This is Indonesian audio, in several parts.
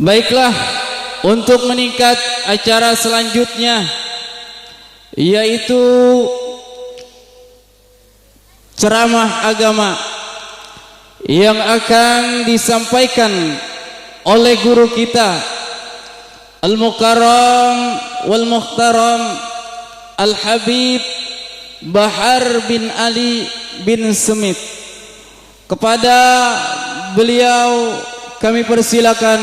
Baiklah, untuk meningkat acara selanjutnya yaitu ceramah agama yang akan disampaikan oleh guru kita Al-Mukarram wal Muhtaram Al-Habib Bahar bin Ali bin Smith. Kepada beliau kami persilakan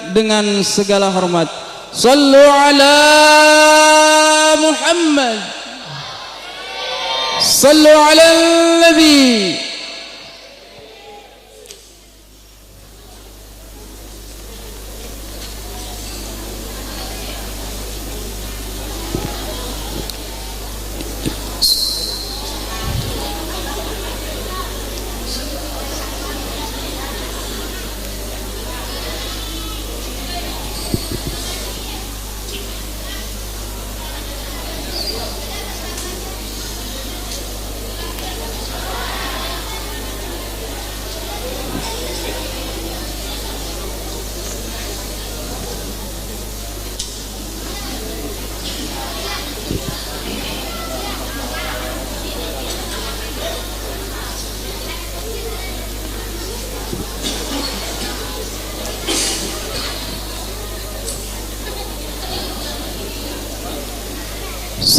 dengan segala hormat. Sallu ala Muhammad, sallu ala Nabi.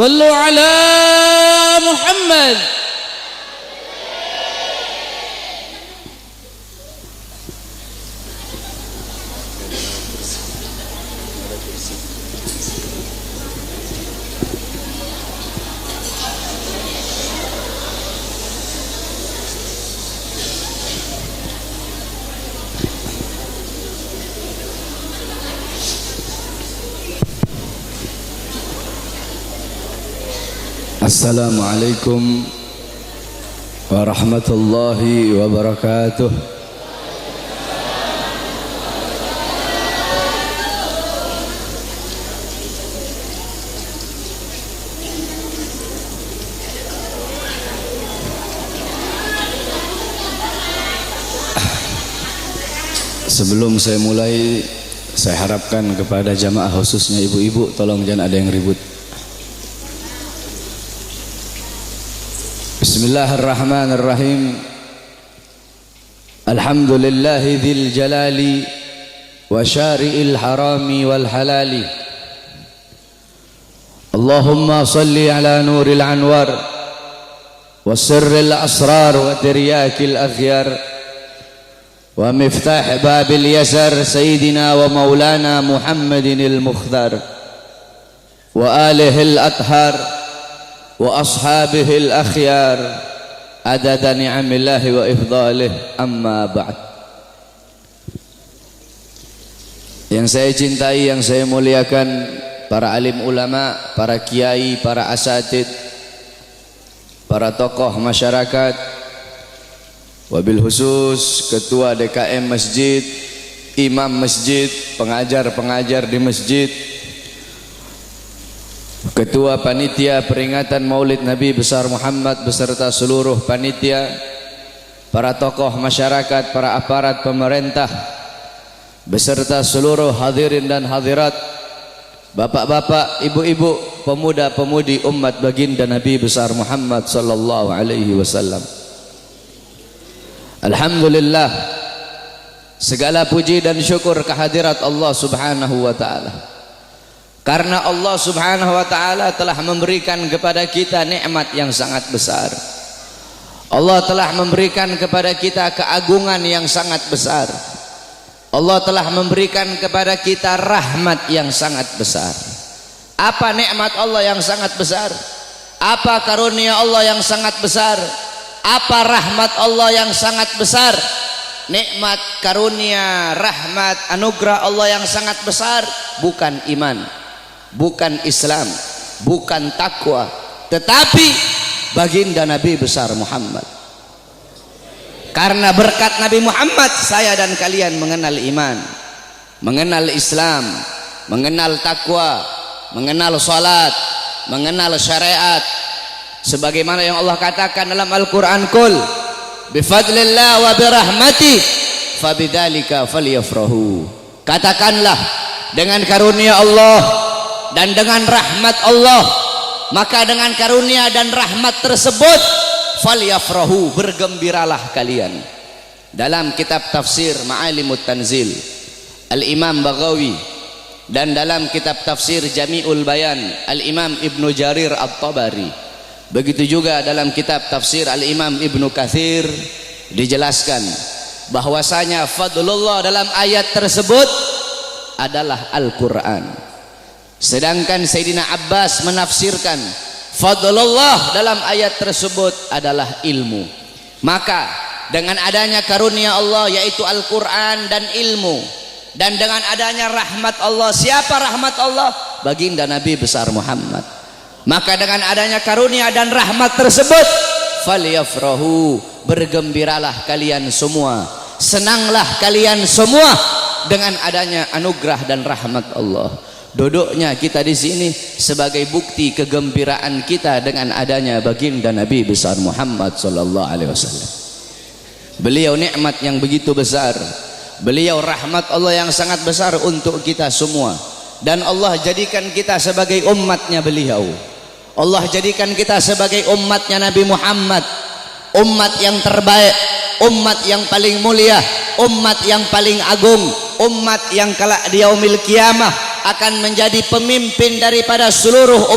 Sallu ala Muhammad. Assalamualaikum warahmatullahi wabarakatuh. Sebelum saya mulai, saya harapkan kepada jamaah khususnya ibu-ibu, tolong jangan ada yang ribut. Bismillahirrahmanirrahim. Alhamdulillahi dzil jalali wa syari'il harami wal halali. Allahumma salli ala nuril anwar wa sirril asrar wa tiryakil aghyar wa miftah babil yasar sayyidina wa maulana Muhammadinil mukhtar wa alihil athhar wa ashabihil akhyar adada ni'amillahi wa ifdalih, amma ba'd. Yang saya cintai, yang saya muliakan, para alim ulama, para kiai, para asatid, para tokoh masyarakat, wabil khusus ketua DKM masjid, imam masjid, pengajar-pengajar di masjid, ketua panitia peringatan Maulid Nabi besar Muhammad beserta seluruh panitia, para tokoh masyarakat, para aparat pemerintah beserta seluruh hadirin dan hadirat, bapak-bapak, ibu-ibu, pemuda-pemudi umat baginda Nabi besar Muhammad sallallahu alaihi wasallam. Alhamdulillah, segala puji dan syukur kehadirat Allah Subhanahu wa taala. Karena Allah Subhanahu wa ta'ala telah memberikan kepada kita nikmat yang sangat besar. Allah telah memberikan kepada kita keagungan yang sangat besar. Allah telah memberikan kepada kita rahmat yang sangat besar. Apa nikmat Allah yang sangat besar? Apa karunia Allah yang sangat besar? Apa rahmat Allah yang sangat besar? Nikmat, karunia, rahmat, anugerah Allah yang sangat besar bukan iman, bukan Islam, bukan takwa, tetapi baginda Nabi besar Muhammad. Karena berkat Nabi Muhammad, saya dan kalian mengenal iman, mengenal Islam, mengenal takwa, mengenal salat, mengenal syariat. Sebagaimana yang Allah katakan dalam Al-Quran, Qul bifadlillah wa birahmatih fabidzalika falyafrahu. Katakanlah, dengan karunia Allah dan dengan rahmat Allah, maka dengan karunia dan rahmat tersebut falyafrahu, bergembiralah kalian. Dalam kitab tafsir Ma'alimut Tanzil Al-Imam Baghawi, dan dalam kitab tafsir Jami'ul Bayan Al-Imam Ibnu Jarir At-Tabari, begitu juga dalam kitab tafsir Al-Imam Ibnu Katsir, dijelaskan bahwasanya fadlullah dalam ayat tersebut adalah Al-Quran. Sedangkan Sayyidina Abbas menafsirkan fadlullah dalam ayat tersebut adalah ilmu. Maka dengan adanya karunia Allah yaitu Al-Quran dan ilmu, dan dengan adanya rahmat Allah, siapa rahmat Allah? Baginda Nabi besar Muhammad. Maka dengan adanya karunia dan rahmat tersebut falyafrahu, bergembiralah kalian semua, senanglah kalian semua dengan adanya anugerah dan rahmat Allah. Duduknya kita di sini sebagai bukti kegembiraan kita dengan adanya baginda Nabi besar Muhammad sallallahu alaihi wasallam. Beliau nikmat yang begitu besar, beliau rahmat Allah yang sangat besar untuk kita semua, dan Allah jadikan kita sebagai umatnya beliau. Allah jadikan kita sebagai umatnya Nabi Muhammad, umat yang terbaik, umat yang paling mulia, umat yang paling agung, umat yang kelak di yaumil kiamah akan menjadi pemimpin daripada seluruh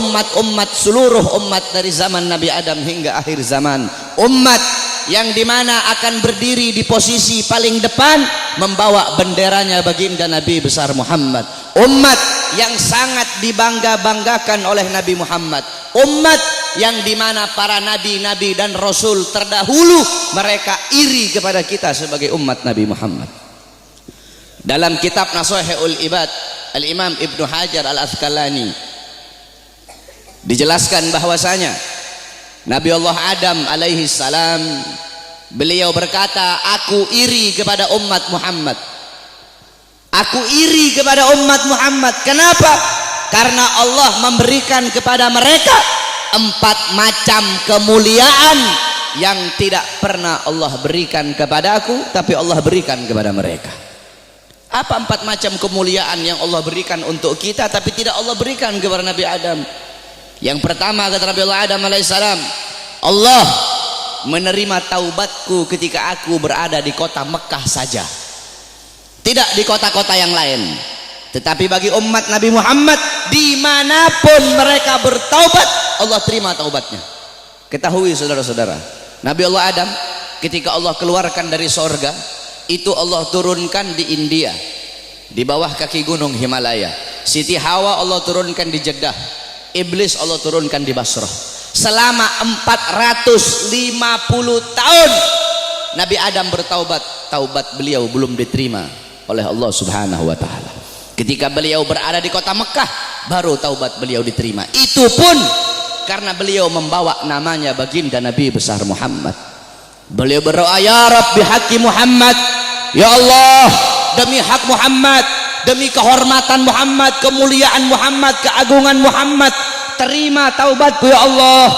seluruh umat dari zaman Nabi Adam hingga akhir zaman. Umat yang dimana akan berdiri di posisi paling depan membawa benderanya baginda Nabi besar Muhammad. Umat yang sangat dibangga-banggakan oleh Nabi Muhammad. Umat yang dimana para nabi-nabi dan rasul terdahulu mereka iri kepada kita sebagai umat Nabi Muhammad. Dalam kitab Nashihul Ibad Al-Imam Ibnu Hajar Al-Asqalani dijelaskan bahwasanya Nabi Allah Adam alaihi salam, beliau berkata, aku iri kepada umat Muhammad. Aku iri kepada umat Muhammad. Kenapa? Karena Allah memberikan kepada mereka 4 macam kemuliaan yang tidak pernah Allah berikan kepada aku, tapi Allah berikan kepada mereka. Apa 4 macam kemuliaan yang Allah berikan untuk kita tapi tidak Allah berikan kepada Nabi Adam? Yang pertama, kata Nabi Allah Adam alaihissalam, Allah menerima taubatku ketika aku berada di kota Mekah saja, tidak di kota-kota yang lain. Tetapi bagi umat Nabi Muhammad dimanapun mereka bertaubat, Allah terima taubatnya. Ketahui saudara-saudara, Nabi Allah Adam ketika Allah keluarkan dari sorga, itu Allah turunkan di India, di bawah kaki gunung Himalaya. Siti Hawa Allah turunkan di Jeddah, Iblis Allah turunkan di Basrah. Selama 450 tahun Nabi Adam bertaubat, taubat beliau belum diterima oleh Allah subhanahu wa ta'ala. Ketika beliau berada di kota Mekah, baru taubat beliau diterima. Itu pun karena beliau membawa namanya baginda Nabi besar Muhammad. Beliau berdoa, ya Rabb bihaqi Muhammad, ya Allah, demi hak Muhammad, demi kehormatan Muhammad, kemuliaan Muhammad, keagungan Muhammad, terima taubatku ya Allah.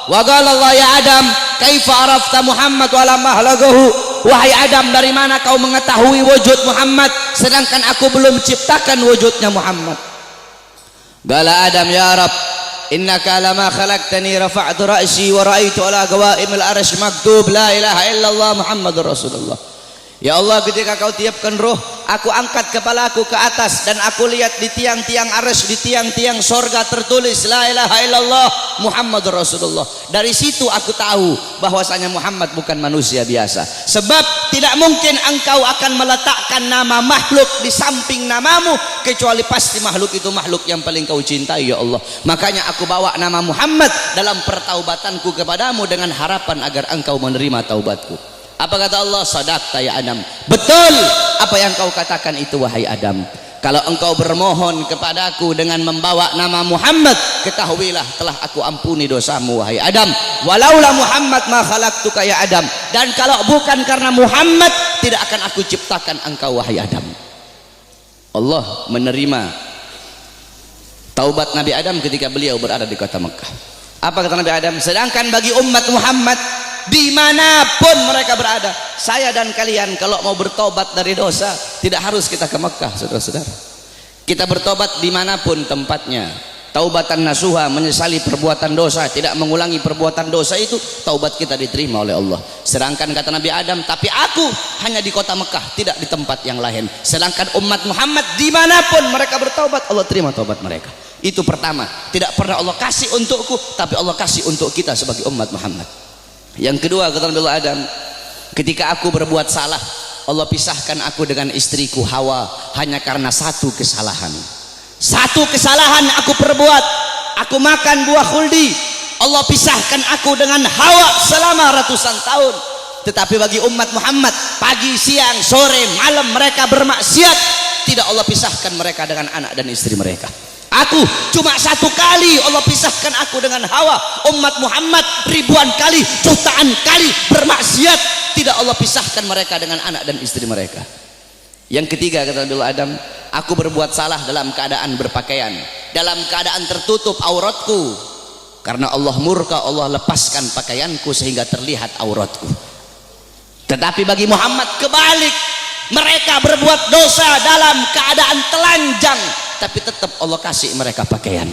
Wa qala Allah ya Adam, kaifa arafta Muhammad wa lam ahlagahu? Wahai Adam, dari mana kau mengetahui wujud Muhammad sedangkan aku belum ciptakan wujudnya Muhammad? Qala Adam, ya Rabb, innaka lama khalaqtani rafa'tu ra'si wa ra'aitu ala qawaimil arsy maktub la ilaha illallah Muhammadur Rasulullah. Ya Allah, ketika kau tiupkan roh, aku angkat kepalaku ke atas dan aku lihat di tiang-tiang arsy, di tiang-tiang sorga tertulis la ilaha illallah Muhammadur Rasulullah. Dari situ aku tahu bahwasanya Muhammad bukan manusia biasa. Sebab tidak mungkin engkau akan meletakkan nama makhluk di samping namamu, kecuali pasti makhluk itu makhluk yang paling kau cintai ya Allah. Makanya aku bawa nama Muhammad dalam pertaubatanku kepadamu dengan harapan agar engkau menerima taubatku. Apa kata Allah? Sadaqta ya Adam, betul apa yang kau katakan itu wahai Adam. Kalau engkau bermohon kepadaku dengan membawa nama Muhammad, ketahuilah telah aku ampuni dosamu wahai Adam. Walaula Muhammad ma khalaqtuka ya Adam, dan kalau bukan karena Muhammad tidak akan aku ciptakan engkau wahai Adam. Allah menerima taubat Nabi Adam ketika beliau berada di kota Mekah. Apa kata Nabi Adam? Sedangkan bagi umat Muhammad dimanapun mereka berada, saya dan kalian kalau mau bertobat dari dosa, Tidak harus kita ke Mekah, saudara-saudara. Kita bertobat dimanapun tempatnya. Taubatan nasuha, menyesali perbuatan dosa, tidak mengulangi perbuatan dosa, itu taubat kita diterima oleh Allah. Sedangkan kata Nabi Adam, tapi aku hanya di kota Mekah, tidak di tempat yang lain. Sedangkan umat Muhammad dimanapun mereka bertaubat, Allah terima taubat mereka. Itu pertama, tidak pernah Allah kasih untukku, tapi Allah kasih untuk kita sebagai umat Muhammad. Yang kedua, kata Nabi Adam, ketika aku berbuat salah, Allah pisahkan aku dengan istriku Hawa hanya karena satu kesalahan. Satu kesalahan aku perbuat, aku makan buah khuldi, Allah pisahkan aku dengan Hawa selama ratusan tahun. Tetapi bagi umat Muhammad, pagi, siang, sore, malam mereka bermaksiat, tidak Allah pisahkan mereka dengan anak dan istri mereka. Aku cuma satu kali Allah pisahkan aku dengan Hawa. Umat Muhammad ribuan kali, jutaan kali bermaksiat, tidak Allah pisahkan mereka dengan anak dan istri mereka. Yang ketiga, kata Nabi Adam, aku berbuat salah dalam keadaan berpakaian, dalam keadaan tertutup auratku, karena Allah murka, Allah lepaskan pakaianku sehingga terlihat auratku. Tetapi bagi Muhammad kebalik, mereka berbuat dosa dalam keadaan telanjang, tapi tetap Allah kasih mereka pakaian.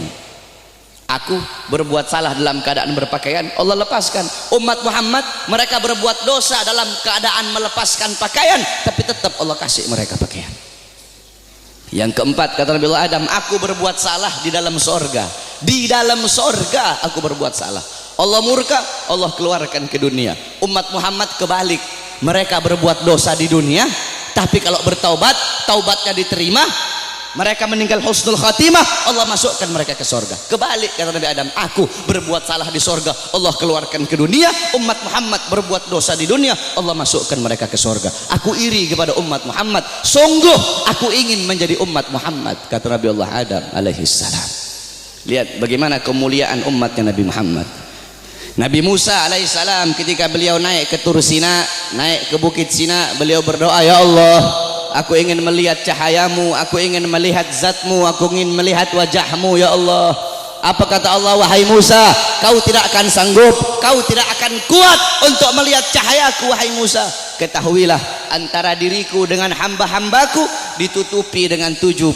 Aku berbuat salah dalam keadaan berpakaian, Allah lepaskan. Umat Muhammad mereka berbuat dosa dalam keadaan melepaskan pakaian, tapi tetap Allah kasih mereka pakaian. Yang keempat, kata Nabi Adam, aku berbuat salah di dalam sorga. Di dalam sorga aku berbuat salah. Allah murka, Allah keluarkan ke dunia. Umat Muhammad kebalik, mereka berbuat dosa di dunia, tapi kalau bertaubat, taubatnya diterima, mereka meninggal husnul khatimah, Allah masukkan mereka ke sorga. Kebalik, kata Nabi Adam, aku berbuat salah di sorga, Allah keluarkan ke dunia. Umat Muhammad berbuat dosa di dunia, Allah masukkan mereka ke sorga. Aku iri kepada umat Muhammad, sungguh aku ingin menjadi umat Muhammad, kata Nabi Allah Adam alaihissalam. Lihat bagaimana kemuliaan umatnya Nabi Muhammad. Nabi Musa alaihissalam ketika beliau naik ke Tur Sina, naik ke Bukit Sina, beliau berdoa, ya Allah, aku ingin melihat cahayamu, aku ingin melihat zatmu, aku ingin melihat wajahmu, ya Allah. Apa kata Allah? Wahai Musa, kau tidak akan sanggup, kau tidak akan kuat untuk melihat cahayaku, wahai Musa. Ketahuilah, antara diriku dengan hamba-hambaku ditutupi dengan 70.000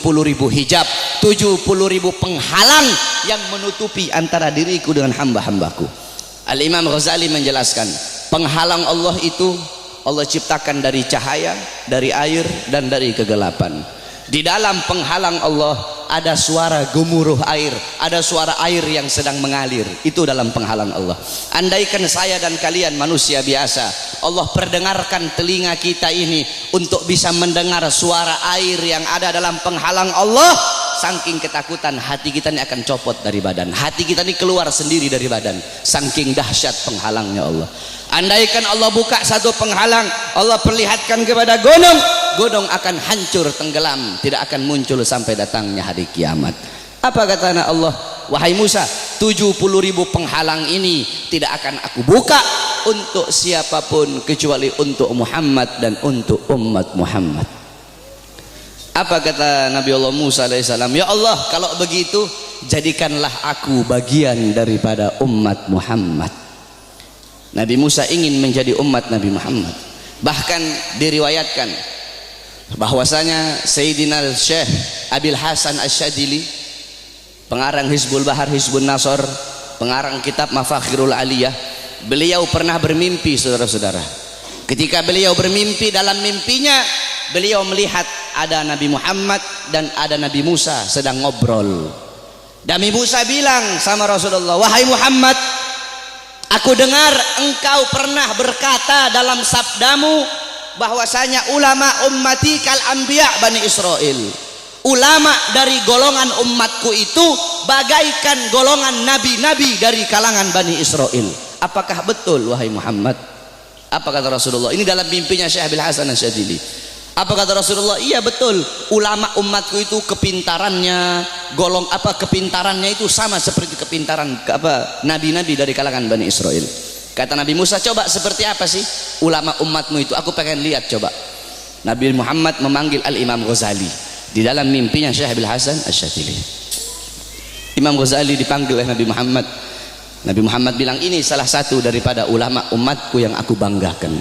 hijab, 70.000 penghalang yang menutupi antara diriku dengan hamba-hambaku. Al-Imam Ghazali menjelaskan, penghalang Allah itu Allah ciptakan dari cahaya, dari air, dan dari kegelapan. Di dalam penghalang Allah ada suara gemuruh air, ada suara air yang sedang mengalir. Itu dalam penghalang Allah. Andaikan saya dan kalian manusia biasa, Allah perdengarkan telinga kita ini untuk bisa mendengar suara air yang ada dalam penghalang Allah, saking ketakutan hati kita ini akan copot dari badan, hati kita ini keluar sendiri dari badan, saking dahsyat penghalangnya Allah. Andaikan Allah buka satu penghalang, Allah perlihatkan kepada gunung, gunung akan hancur tenggelam, tidak akan muncul sampai datangnya hari kiamat. Apa kata Allah? Wahai Musa, 70.000 penghalang ini tidak akan aku buka untuk siapapun kecuali untuk Muhammad dan untuk umat Muhammad. Apa kata Nabi Allah Musa alaihissalam? Ya Allah, kalau begitu jadikanlah aku bagian daripada umat Muhammad. Nabi Musa ingin menjadi umat Nabi Muhammad. Bahkan diriwayatkan bahwasanya Sayyidina Syekh Abil Hasan Asyadili, pengarang Hizbul Bahar, Hizbun Nasr, pengarang kitab Mafakhirul Aliyah, beliau pernah bermimpi, saudara-saudara. Ketika beliau bermimpi, dalam mimpinya beliau melihat ada Nabi Muhammad dan ada Nabi Musa sedang ngobrol. Nabi Musa bilang sama Rasulullah, wahai Muhammad, aku dengar engkau pernah berkata dalam sabdamu bahwasanya ulama ummati kal anbiya Bani Israel. Ulama dari golongan umatku itu bagaikan golongan nabi-nabi dari kalangan Bani Israel. Apakah betul wahai Muhammad? Apa kata Rasulullah? Ini dalam mimpinya Syekh Abil Hasan Asyadili. Apa kata Rasulullah? Iya betul, ulama umatku itu kepintarannya kepintarannya itu sama seperti kepintaran nabi-nabi dari kalangan Bani Israel. Kata Nabi Musa, coba seperti apa sih ulama umatmu itu, aku pengen lihat coba. Nabi Muhammad memanggil Al-Imam Ghazali di dalam mimpinya Syekh Abil Hasan Asyadili. Imam Ghazali dipanggil oleh Nabi Muhammad. Nabi Muhammad bilang, ini salah satu daripada ulama umatku yang aku banggakan.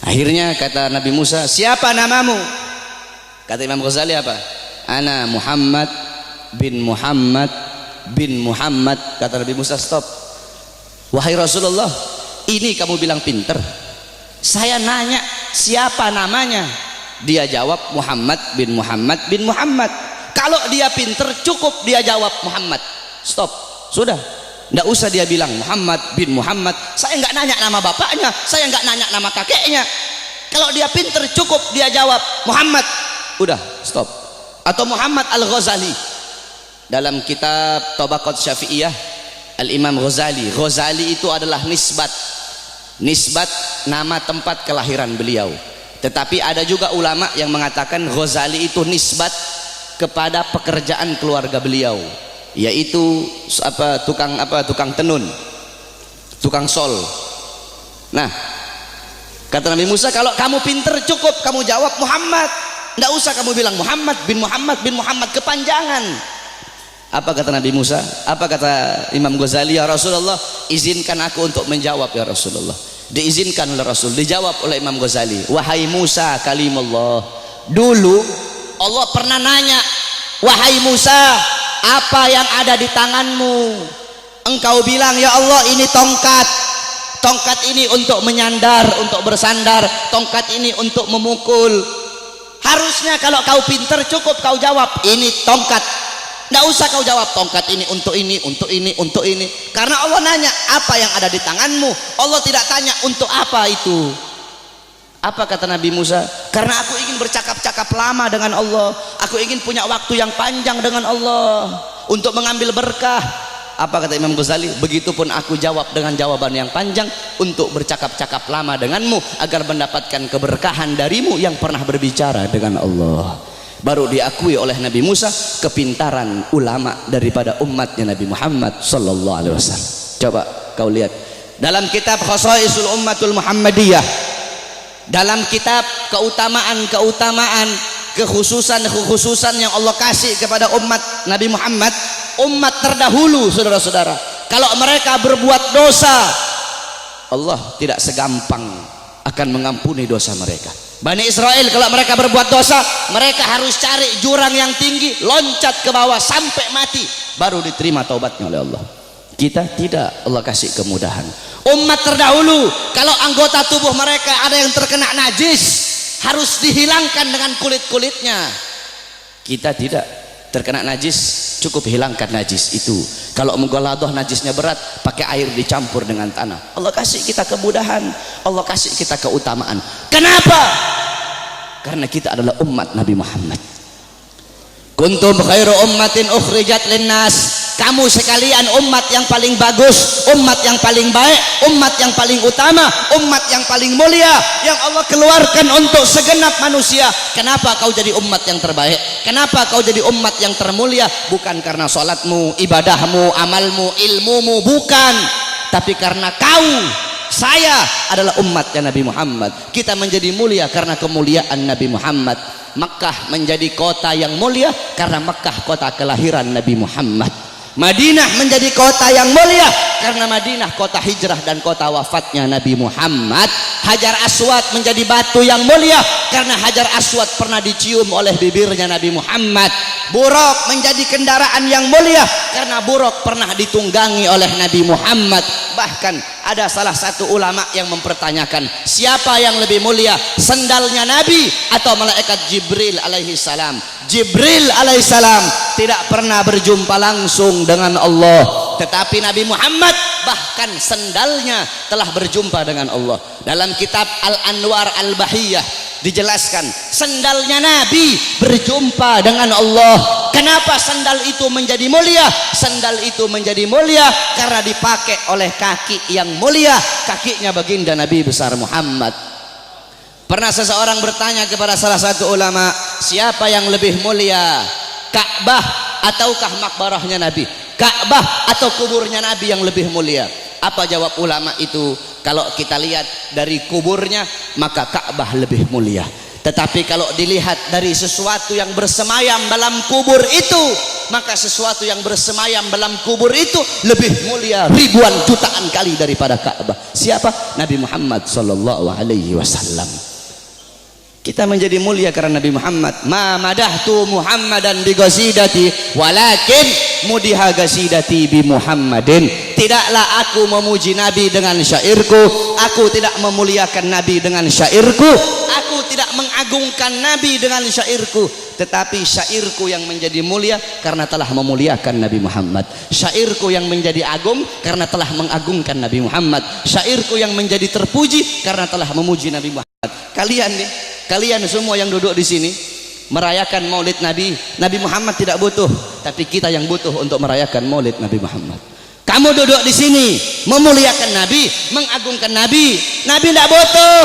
Akhirnya kata Nabi Musa, siapa namamu? Kata Imam Ghazali apa? Ana Muhammad bin Muhammad bin Muhammad. Kata Nabi Musa, stop. Wahai Rasulullah, ini kamu bilang pinter. Saya nanya siapa namanya. Dia jawab Muhammad bin Muhammad bin Muhammad. Kalau dia pinter cukup dia jawab Muhammad. Stop. Sudah. Nggak usah dia bilang Muhammad bin Muhammad. Saya nggak nanya nama bapaknya, saya nggak nanya nama kakeknya. Kalau dia pinter cukup dia jawab Muhammad. Udah, stop. Atau Muhammad Al-Ghazali dalam kitab Tabaqat Syafi'iyah, Al-Imam Ghazali. Ghazali itu adalah nisbat nama tempat kelahiran beliau. Tetapi ada juga ulama yang mengatakan Ghazali itu nisbat kepada pekerjaan keluarga beliau, yaitu tukang tenun, tukang sol. Nah, kata Nabi Musa, kalau kamu pinter cukup kamu jawab Muhammad. Nggak usah kamu bilang Muhammad bin Muhammad bin Muhammad, kepanjangan. Apa kata Nabi Musa? Apa kata Imam Ghazali? Ya Rasulullah, izinkan aku untuk menjawab ya Rasulullah. Diizinkan oleh Rasul, dijawab oleh Imam Ghazali. Wahai Musa kalimullah. Dulu Allah pernah nanya, wahai Musa, apa yang ada di tanganmu? Engkau bilang, ya Allah ini tongkat. Tongkat ini untuk menyandar, untuk bersandar. Tongkat ini untuk memukul. Harusnya kalau kau pinter cukup kau jawab ini tongkat. Nggak usah kau jawab tongkat ini untuk ini, untuk ini, untuk ini. Karena Allah nanya apa yang ada di tanganmu. Allah tidak tanya untuk apa itu. Apa kata Nabi Musa? Karena aku ingin bercakap-cakap lama dengan Allah. Aku ingin punya waktu yang panjang dengan Allah untuk mengambil berkah. Apa kata Imam Ghazali? Begitupun aku jawab dengan jawaban yang panjang untuk bercakap-cakap lama denganmu agar mendapatkan keberkahan darimu yang pernah berbicara dengan Allah. Baru diakui oleh Nabi Musa kepintaran ulama daripada umatnya Nabi Muhammad sallallahu alaihi wasallam. Coba kau lihat dalam kitab Khasaisul Ummatul Muhammadiyah, dalam kitab keutamaan kekhususan yang Allah kasih kepada umat Nabi Muhammad, umat terdahulu, saudara-saudara, kalau mereka berbuat dosa, Allah tidak segampang akan mengampuni dosa mereka. Bani Israel kalau mereka berbuat dosa, mereka harus cari jurang yang tinggi, loncat ke bawah sampai mati, baru diterima taubatnya oleh Allah. Kita tidak, Allah kasih kemudahan. Umat terdahulu kalau anggota tubuh mereka ada yang terkena najis, harus dihilangkan dengan kulit-kulitnya. Kita tidak, terkena najis cukup hilangkan najis itu. Kalau menggoladoh najisnya berat, pakai air dicampur dengan tanah. Allah kasih kita kemudahan, Allah kasih kita keutamaan. Kenapa? Karena kita adalah umat Nabi Muhammad. Kuntum khairu ummatin ukhrijat linnas. Kamu sekalian umat yang paling bagus, umat yang paling baik, umat yang paling utama, umat yang paling mulia yang Allah keluarkan untuk segenap manusia. Kenapa kau jadi umat yang terbaik? Kenapa kau jadi umat yang termulia? Bukan karena salatmu, ibadahmu, amalmu, ilmumu, bukan. Tapi karena kau, saya adalah umatnya Nabi Muhammad. Kita menjadi mulia karena kemuliaan Nabi Muhammad. Makkah menjadi kota yang mulia karena Makkah kota kelahiran Nabi Muhammad. Madinah menjadi kota yang mulia karena Madinah kota hijrah dan kota wafatnya Nabi Muhammad. Hajar Aswad menjadi batu yang mulia karena Hajar Aswad pernah dicium oleh bibirnya Nabi Muhammad. Buraq menjadi kendaraan yang mulia karena Buraq pernah ditunggangi oleh Nabi Muhammad. Bahkan ada salah satu ulama yang mempertanyakan, siapa yang lebih mulia, sendalnya Nabi atau malaikat Jibril alaihi salam? Jibril alaihissalam tidak pernah berjumpa langsung dengan Allah, tetapi Nabi Muhammad bahkan sendalnya telah berjumpa dengan Allah. Dalam kitab Al-Anwar Al-Bahiyah dijelaskan sendalnya Nabi berjumpa dengan Allah. Kenapa sandal itu menjadi mulia? Sandal itu menjadi mulia karena dipakai oleh kaki yang mulia, kakinya baginda Nabi besar Muhammad. Pernah seseorang bertanya kepada salah satu ulama, siapa yang lebih mulia, Ka'bah ataukah makbarahnya Nabi? Ka'bah atau kuburnya Nabi yang lebih mulia? Apa jawab ulama itu? Kalau kita lihat dari kuburnya, maka Ka'bah lebih mulia. Tetapi kalau dilihat dari sesuatu yang bersemayam dalam kubur itu, maka sesuatu yang bersemayam dalam kubur itu lebih mulia ribuan jutaan kali daripada Ka'bah. Siapa? Nabi Muhammad sallallahu alaihi wasallam. Kita menjadi mulia karena Nabi Muhammad. Ma madahtu Muhammadan bi qasidati walakin mudiha qasidati bi Muhammadin. Tidaklah aku memuji Nabi dengan syairku, aku tidak memuliakan Nabi dengan syairku, aku tidak mengagungkan Nabi dengan syairku, tetapi syairku yang menjadi mulia karena telah memuliakan Nabi Muhammad. Syairku yang menjadi agung karena telah mengagungkan Nabi Muhammad. Syairku yang menjadi terpuji karena telah memuji Nabi Muhammad. Kalian nih, kalian semua yang duduk di sini merayakan Maulid Nabi. Nabi Muhammad tidak butuh, tapi kita yang butuh untuk merayakan Maulid Nabi Muhammad. Kamu duduk di sini memuliakan Nabi, mengagungkan Nabi. Nabi tidak butuh,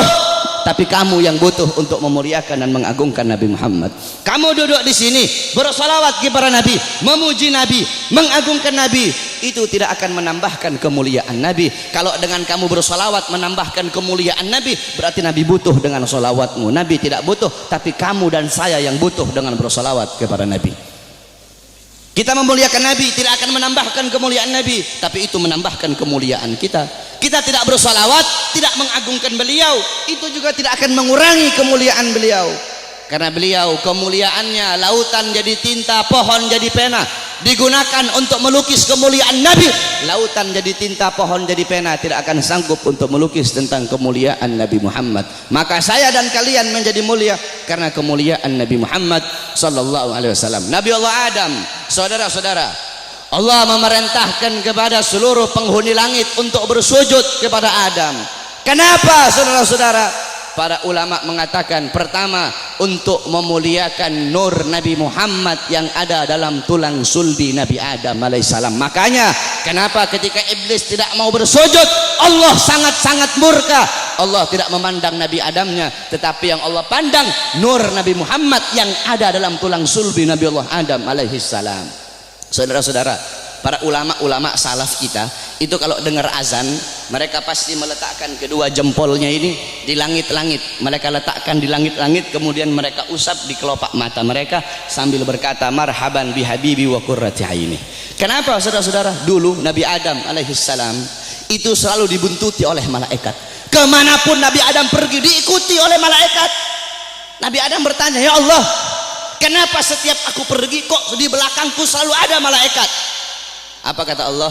tapi kamu yang butuh untuk memuliakan dan mengagungkan Nabi Muhammad. Kamu duduk di sini bersolawat kepada Nabi, memuji Nabi, mengagungkan Nabi. Itu tidak akan menambahkan kemuliaan Nabi. Kalau dengan kamu bersolawat menambahkan kemuliaan Nabi, berarti Nabi butuh dengan solawatmu. Nabi tidak butuh, tapi kamu dan saya yang butuh dengan bersolawat kepada Nabi. Kita memuliakan Nabi tidak akan menambahkan kemuliaan Nabi, tapi itu menambahkan kemuliaan kita. Kita tidak bersolawat, tidak mengagungkan beliau, itu juga tidak akan mengurangi kemuliaan beliau. Karena beliau kemuliaannya lautan jadi tinta, pohon jadi pena, digunakan untuk melukis kemuliaan Nabi. Lautan jadi tinta, pohon jadi pena, tidak akan sanggup untuk melukis tentang kemuliaan Nabi Muhammad. Maka saya dan kalian menjadi mulia karena kemuliaan Nabi Muhammad sallallahu alaihi wasallam. Nabi Allah Adam, saudara-saudara, Allah memerintahkan kepada seluruh penghuni langit untuk bersujud kepada Adam. Kenapa, saudara-saudara? Para ulama mengatakan, pertama, untuk memuliakan nur Nabi Muhammad yang ada dalam tulang sulbi Nabi Adam alaihissalam. Makanya kenapa ketika iblis tidak mau bersujud, Allah sangat-sangat murka. Allah tidak memandang Nabi Adamnya, tetapi yang Allah pandang nur Nabi Muhammad yang ada dalam tulang sulbi Nabi Allah Adam alaihissalam. Saudara-saudara, para ulama-ulama salaf kita itu kalau dengar azan, mereka pasti meletakkan kedua jempolnya ini di langit-langit. Mereka letakkan di langit-langit, kemudian mereka usap di kelopak mata mereka sambil berkata, marhaban bihabibi wa qurrati aini. Kenapa, saudara-saudara? Dulu Nabi Adam alaihissalam itu selalu dibuntuti oleh malaikat. Kemanapun Nabi Adam pergi diikuti oleh malaikat. Nabi Adam bertanya, ya Allah, kenapa setiap aku pergi kok di belakangku selalu ada malaikat? Apa kata Allah?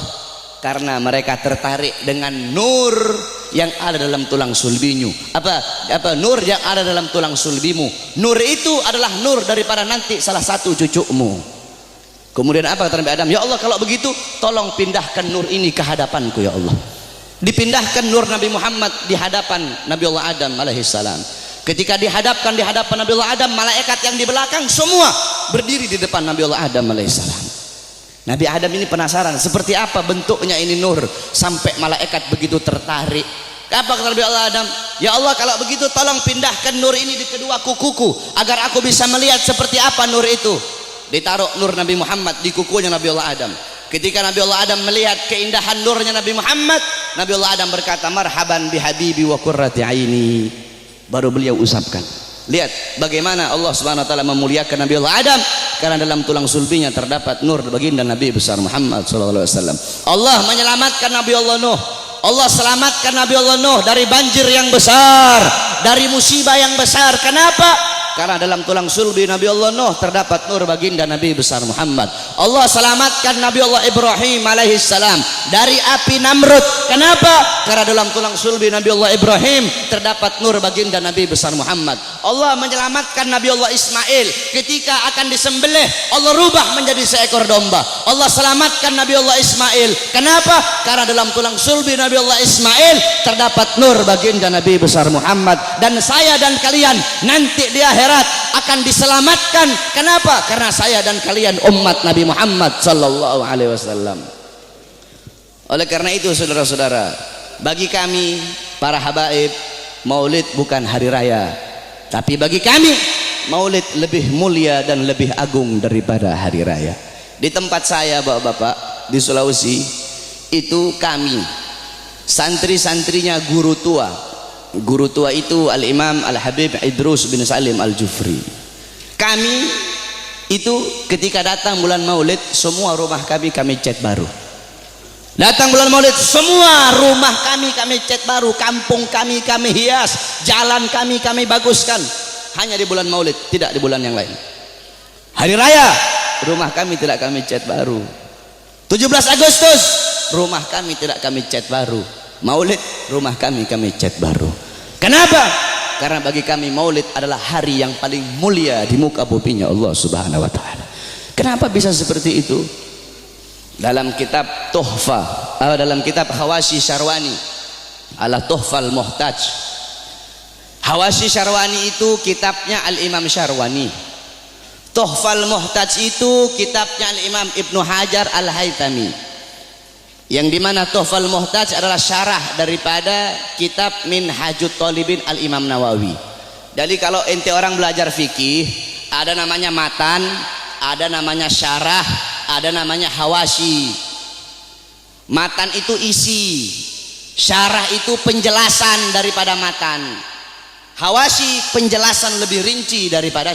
Karena mereka tertarik dengan nur yang ada dalam tulang sulbimu. Apa nur yang ada dalam tulang sulbimu? Nur itu adalah nur daripada nanti salah satu cucumu. Kemudian apa kata Nabi Adam? Ya Allah, kalau begitu tolong pindahkan nur ini ke hadapanku ya Allah. Dipindahkan nur Nabi Muhammad di hadapan Nabi Allah Adam alaihissalam. Ketika dihadapkan di hadapan Nabi Allah Adam, malaikat yang di belakang semua berdiri di depan Nabi Allah Adam alaihissalam. Nabi Adam ini penasaran seperti apa bentuknya ini nur sampai malaikat begitu tertarik. Apa kata Nabi Allah Adam? Ya Allah, kalau begitu tolong pindahkan nur ini di kedua kukuku agar aku bisa melihat seperti apa nur itu. Ditaruh nur Nabi Muhammad di kukunya Nabi Allah Adam. Ketika Nabi Allah Adam melihat keindahan nurnya Nabi Muhammad, Nabi Allah Adam berkata, marhaban bihabibi wa qurrati aini. Baru beliau usapkan. Lihat bagaimana Allah Subhanahu wa taala memuliakan Nabi Allah Adam karena dalam tulang sulbinya terdapat nur baginda Nabi besar Muhammad sallallahu alaihi wasallam. Allah menyelamatkan Nabi Allah Nuh. Allah selamatkan Nabi Allah Nuh dari banjir yang besar, dari musibah yang besar. Kenapa? Karena dalam tulang sulbi Nabi Allah Nuh terdapat nur baginda Nabi besar Muhammad. Allah selamatkan Nabi Allah Ibrahim alaihissalam dari api Namrud. Kenapa? Karena dalam tulang sulbi Nabi Allah Ibrahim terdapat nur baginda Nabi besar Muhammad. Allah menyelamatkan Nabi Allah Ismail ketika akan disembelih, Allah rubah menjadi seekor domba. Allah selamatkan Nabi Allah Ismail. Kenapa? Karena dalam tulang sulbi Nabi Allah Ismail terdapat nur baginda Nabi besar Muhammad. Dan saya dan kalian nanti di akhirat akan diselamatkan. Kenapa? Karena saya dan kalian umat Nabi Muhammad sallallahu alaihi wasallam. Oleh karena itu, saudara-saudara, bagi kami para habaib, Maulid bukan hari raya, tapi bagi kami Maulid lebih mulia dan lebih agung daripada hari raya. Di tempat saya, bapak-bapak, di Sulawesi itu kami santri-santrinya guru tua. Guru tua itu Al-Imam Al-Habib Idrus bin Salim Al-Jufri. Kami itu ketika datang bulan Maulid, semua rumah kami cat baru. Datang bulan Maulid, semua rumah kami cat baru, kampung kami hias, jalan kami baguskan. hanya di bulan Maulid, tidak di bulan yang lain. Hari raya, rumah kami tidak kami cat baru. 17 Agustus, rumah kami tidak kami cat baru. Maulid, rumah kami cat baru. Kenapa? Karena bagi kami Maulid adalah hari yang paling mulia di muka buminya Allah Subhanahu wa taala. Kenapa bisa seperti itu? Dalam kitab Tuhfa, dalam kitab Hawashi Syarwani, ala Tuhfal Muhtaj. Hawashi Syarwani itu kitabnya Al-Imam Syarwani. Tuhfal Muhtaj itu kitabnya Al-Imam Ibnu Hajar Al-Haytami. Yang dimana Tuhfal Muhtaj adalah syarah daripada kitab Minhajut Talibin Al-Imam Nawawi. Jadi kalau ente orang belajar fikih, ada namanya matan, ada namanya syarah, ada namanya hawashi. Matan itu isi, syarah itu penjelasan daripada matan, hawashi penjelasan lebih rinci daripada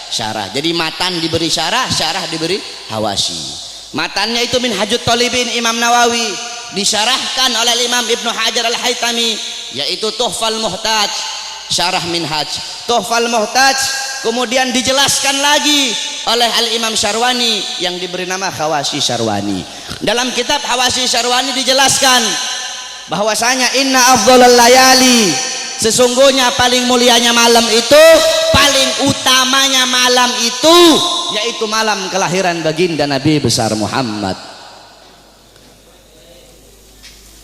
syarah. Jadi matan diberi syarah, syarah diberi hawashi. Matannya itu Minhajut Talibin Imam Nawawi, disyarahkan oleh Imam Ibnu Hajar Al-Haytami, yaitu Tuhfal Muhtaj, syarah Minhaj. Tuhfal Muhtaj kemudian dijelaskan lagi oleh Al-Imam Syarwani yang diberi nama Hawashi Syarwani. Dalam kitab Hawashi Syarwani dijelaskan bahwasanya inna afdhalal layali, sesungguhnya paling mulianya malam itu, paling utamanya malam itu, yaitu malam kelahiran baginda Nabi besar Muhammad.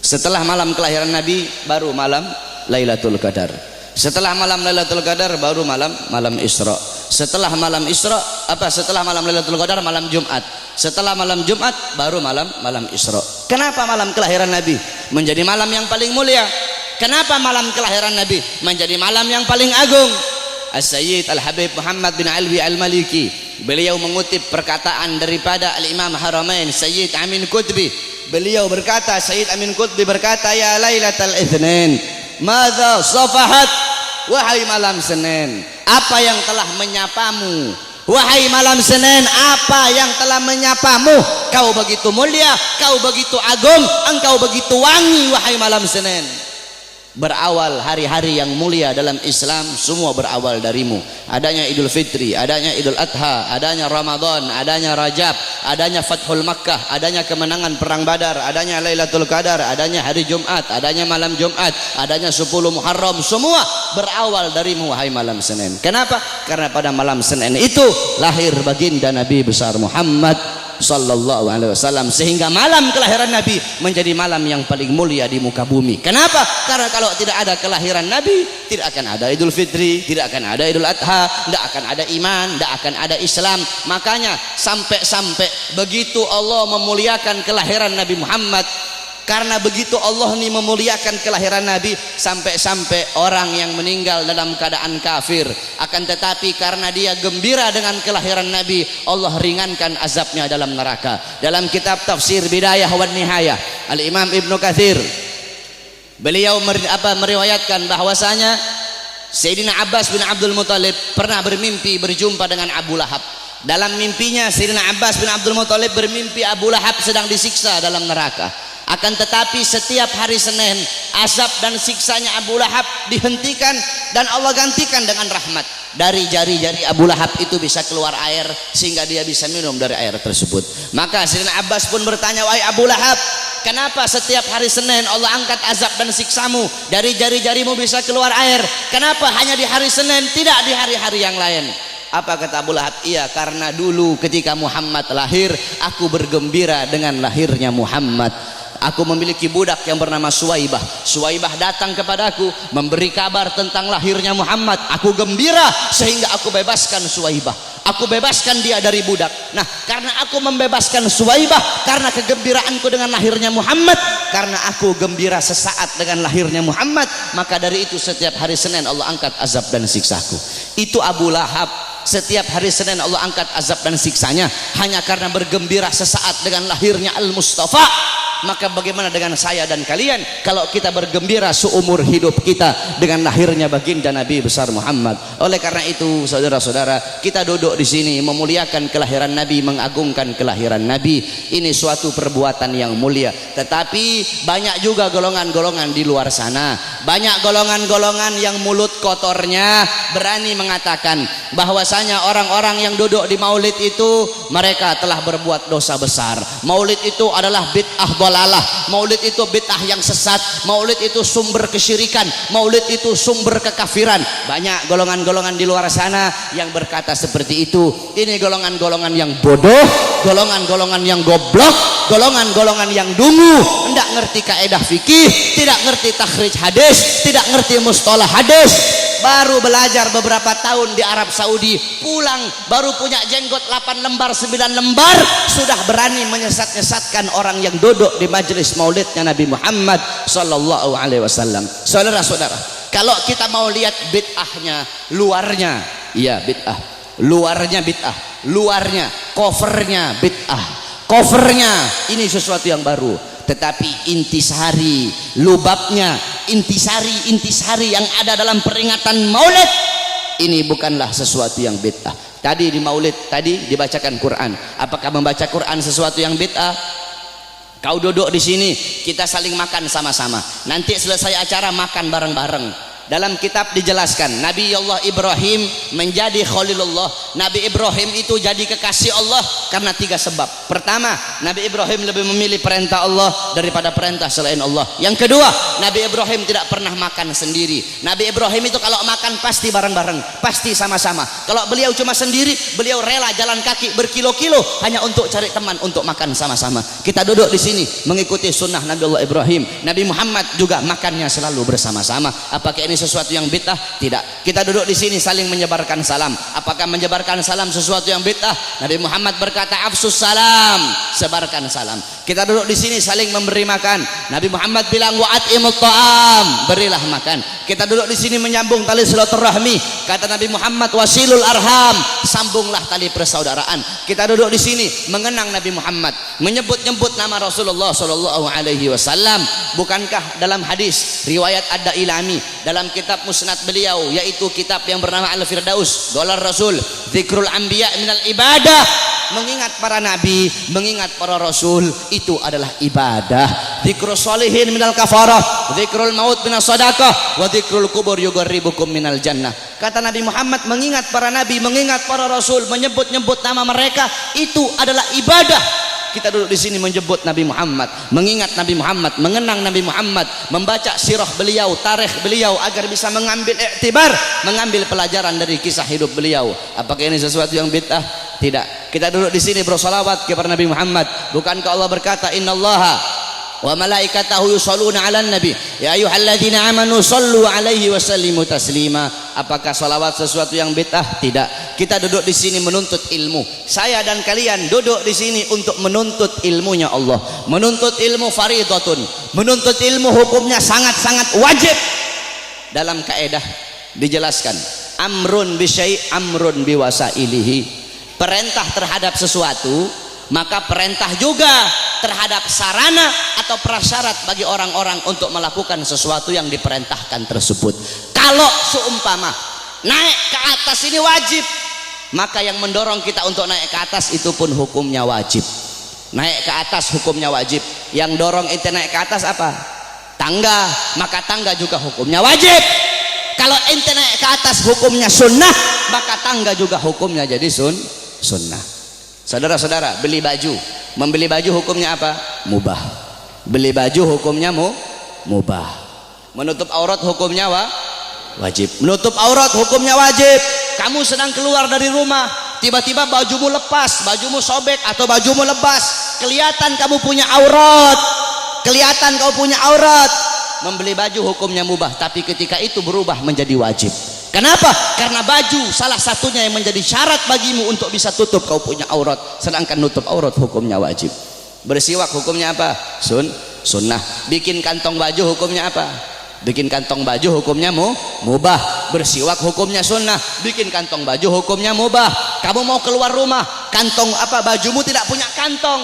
Setelah malam kelahiran Nabi baru malam Lailatul Qadar. Setelah malam Lailatul Qadar baru malam Isra. Setelah malam Isra setelah malam Lailatul Qadar malam Jumat. Setelah malam Jumat baru malam Isra. Kenapa malam kelahiran Nabi menjadi malam yang paling mulia? Kenapa malam kelahiran Nabi menjadi malam yang paling agung? As-Sayyid Al-Habib Muhammad bin Alwi Al-Maliki, beliau mengutip perkataan daripada Al-Imam Haramain Sayyid Amin Qutbi. Beliau berkata, Sayyid Amin Qutbi berkata, ya Lailatul Itsnin, madza safahat, wahai malam Senin, apa yang telah menyapamu? Wahai malam Senin, apa yang telah menyapamu? Kau begitu mulia, kau begitu agung, engkau begitu wangi, wahai malam Senin. Berawal hari-hari yang mulia dalam Islam, semua berawal darimu. Adanya Idul Fitri, adanya Idul Adha, adanya Ramadan, adanya Rajab, adanya Fathul Makkah, adanya kemenangan perang Badar, adanya Lailatul Qadar, adanya hari Jumat, adanya malam Jumat, adanya 10 Muharram, semua berawal darimu wahai malam Senin. Kenapa? Karena pada malam Senin itu lahir baginda Nabi besar Muhammad sallallahu alaihi wasallam, sehingga malam kelahiran Nabi menjadi malam yang paling mulia di muka bumi. Kenapa? Karena kalau tidak ada kelahiran Nabi, tidak akan ada Idul Fitri, tidak akan ada Idul Adha, tidak akan ada iman, tidak akan ada Islam. Makanya sampai begitu Allah memuliakan kelahiran Nabi Muhammad, karena begitu Allah ini memuliakan kelahiran Nabi, sampai orang yang meninggal dalam keadaan kafir, akan tetapi karena dia gembira dengan kelahiran Nabi, Allah ringankan azabnya dalam neraka. Dalam kitab Tafsir Bidayah wan Nihayah, Al-Imam Ibnu Katsir, beliau meriwayatkan bahwasanya Sayyidina Abbas bin Abdul Muthalib pernah bermimpi berjumpa dengan Abu Lahab. Dalam mimpinya Sayyidina Abbas bin Abdul Muthalib bermimpi Abu Lahab sedang disiksa dalam neraka. Akan tetapi setiap hari Senin, azab dan siksanya Abu Lahab dihentikan dan Allah gantikan dengan rahmat. Dari jari-jari Abu Lahab itu bisa keluar air sehingga dia bisa minum dari air tersebut. Maka Sayyidina Abbas pun bertanya, wahai Abu Lahab, kenapa setiap hari Senin Allah angkat azab dan siksamu? Dari jari-jarimu bisa keluar air, kenapa hanya di hari Senin, tidak di hari-hari yang lain? Apa kata Abu Lahab? Iya, karena dulu ketika Muhammad lahir, aku bergembira dengan lahirnya Muhammad. Aku memiliki budak yang bernama Suwaibah. Suwaibah datang kepadaku memberi kabar tentang lahirnya Muhammad. Aku gembira sehingga aku bebaskan Suwaibah. Aku bebaskan dia dari budak. Nah, karena aku membebaskan Suwaibah, karena kegembiraanku dengan lahirnya Muhammad, karena aku gembira sesaat dengan lahirnya Muhammad, maka dari itu setiap hari Senin Allah angkat azab dan siksaku. Itu Abu Lahab. Setiap hari Senin Allah angkat azab dan siksanya hanya karena bergembira sesaat dengan lahirnya Al-Mustafa. maka bagaimana dengan saya dan kalian kalau kita bergembira seumur hidup kita dengan lahirnya baginda Nabi besar Muhammad. Oleh karena itu saudara-saudara, kita duduk di sini memuliakan kelahiran Nabi, mengagungkan kelahiran Nabi. Ini suatu perbuatan yang mulia. Tetapi banyak juga golongan-golongan di luar sana, banyak golongan-golongan yang mulut kotornya berani mengatakan bahwasanya orang-orang yang duduk di maulid itu mereka telah berbuat dosa besar. Maulid itu adalah bid'ah dalalah, maulid itu bid'ah yang sesat, maulid itu sumber kesyirikan, maulid itu sumber kekafiran. Banyak golongan-golongan di luar sana yang berkata seperti itu. Ini golongan-golongan yang bodoh, golongan-golongan yang goblok, golongan-golongan yang dungu, tidak ngerti kaedah fikih, tidak ngerti takhrij hadis, tidak ngerti mustalah hadis. Baru belajar beberapa tahun di Arab Saudi, pulang baru punya jenggot 8 lembar 9 lembar, sudah berani menyesat-nyesatkan orang yang duduk di majelis maulidnya Nabi Muhammad sallallahu alaihi wasallam. Saudara-saudara, kalau kita mau lihat bid'ahnya, luarnya iya bid'ah, luarnya bid'ah, luarnya covernya bid'ah, covernya ini sesuatu yang baru. Tetapi intisari, lubabnya, intisari yang ada dalam peringatan maulid ini bukanlah sesuatu yang bid'ah. Tadi di maulid tadi dibacakan Quran. Apakah membaca Quran sesuatu yang bid'ah? Kau duduk di sini, kita saling makan sama-sama. Nanti selesai acara makan bareng-bareng. Dalam kitab dijelaskan Nabi Allah Ibrahim menjadi Khalilullah. Nabi Ibrahim itu jadi kekasih Allah karena 3 sebab. Pertama, Nabi Ibrahim lebih memilih perintah Allah daripada perintah selain Allah. Yang kedua, Nabi Ibrahim tidak pernah makan sendiri. Nabi Ibrahim itu kalau makan pasti bareng-bareng, pasti sama-sama. Kalau beliau cuma sendiri, beliau rela jalan kaki berkilo-kilo hanya untuk cari teman untuk makan sama-sama. Kita duduk di sini mengikuti sunnah Nabi Allah Ibrahim. Nabi Muhammad juga makannya selalu bersama-sama. Apakah ini sesuatu yang bid'ah? Tidak. Kita duduk di sini saling menyebarkan salam. Apakah menyebarkan salam sesuatu yang bid'ah? Nabi Muhammad berkata afsus salam, sebarkan salam. Kita duduk di sini saling memberi makan. Nabi Muhammad bilang wa'atimut ta'am, berilah makan. Kita duduk di sini menyambung tali silaturahmi. Kata Nabi Muhammad wasilul arham, sambunglah tali persaudaraan. Kita duduk di sini mengenang Nabi Muhammad, menyebut-nyebut nama Rasulullah sallallahu alaihi wasallam. Bukankah dalam hadis riwayat Ad-Dailami dalam kitab musnad beliau, yaitu kitab yang bernama Al-Firdaus, Qalar Rasul zikrul anbiya minal ibadah, mengingat para nabi, mengingat para rasul itu adalah ibadah. Zikrul sholihin minal kafarah, zikrul maut minas sadaqah, wa zikrul kubur yugarribukum minal jannah. Kata Nabi Muhammad, mengingat para nabi, mengingat para rasul, menyebut-nyebut nama mereka itu adalah ibadah. Kita duduk di sini menyebut Nabi Muhammad, mengingat Nabi Muhammad, mengenang Nabi Muhammad, membaca sirah beliau, tarikh beliau agar bisa mengambil iktibar, mengambil pelajaran dari kisah hidup beliau. Apakah ini sesuatu yang bid'ah? Tidak. Kita duduk di sini bersolawat kepada Nabi Muhammad. Bukankah Allah berkata innallaha wa malaikatahu yusholluna 'alan nabi ya ayyuhalladzina amanu shollu 'alaihi wa sallimu taslima. Apakah salawat sesuatu yang bid'ah? Tidak. Kita duduk di sini menuntut ilmu. Saya dan kalian duduk di sini untuk menuntut ilmunya Allah. Menuntut ilmu fardhatun. Menuntut ilmu hukumnya sangat-sangat wajib. Dalam kaedah dijelaskan amrun bi syai' amrun bi wasailihi. Perintah terhadap sesuatu, maka perintah juga terhadap sarana atau prasyarat bagi orang-orang untuk melakukan sesuatu yang diperintahkan tersebut. Kalau seumpama naik ke atas ini wajib, maka yang mendorong kita untuk naik ke atas itu pun hukumnya wajib. Naik ke atas hukumnya wajib. Yang dorong ente naik ke atas apa? Tangga, maka tangga juga hukumnya wajib. Kalau ente naik ke atas hukumnya sunnah, maka tangga juga hukumnya jadi sunnah. Saudara-saudara, beli baju, membeli baju hukumnya apa? Mubah. Beli baju hukumnya mubah. Menutup aurat hukumnya wajib. Menutup aurat hukumnya wajib. Kamu sedang keluar dari rumah, tiba-tiba bajumu lepas, bajumu sobek atau bajumu lebas, kelihatan kamu punya aurat, kelihatan kamu punya aurat. Membeli baju hukumnya mubah, tapi ketika itu berubah menjadi wajib. Kenapa? Karena baju salah satunya yang menjadi syarat bagimu untuk bisa tutup kau punya aurat, sedangkan nutup aurat hukumnya wajib. Bersiwak hukumnya apa? Sunnah. Bikin kantong baju hukumnya apa? Bikin kantong baju hukumnya mubah. Bersiwak hukumnya sunnah. Bikin kantong baju hukumnya mubah. Kamu mau keluar rumah, kantong apa? Bajumu tidak punya kantong.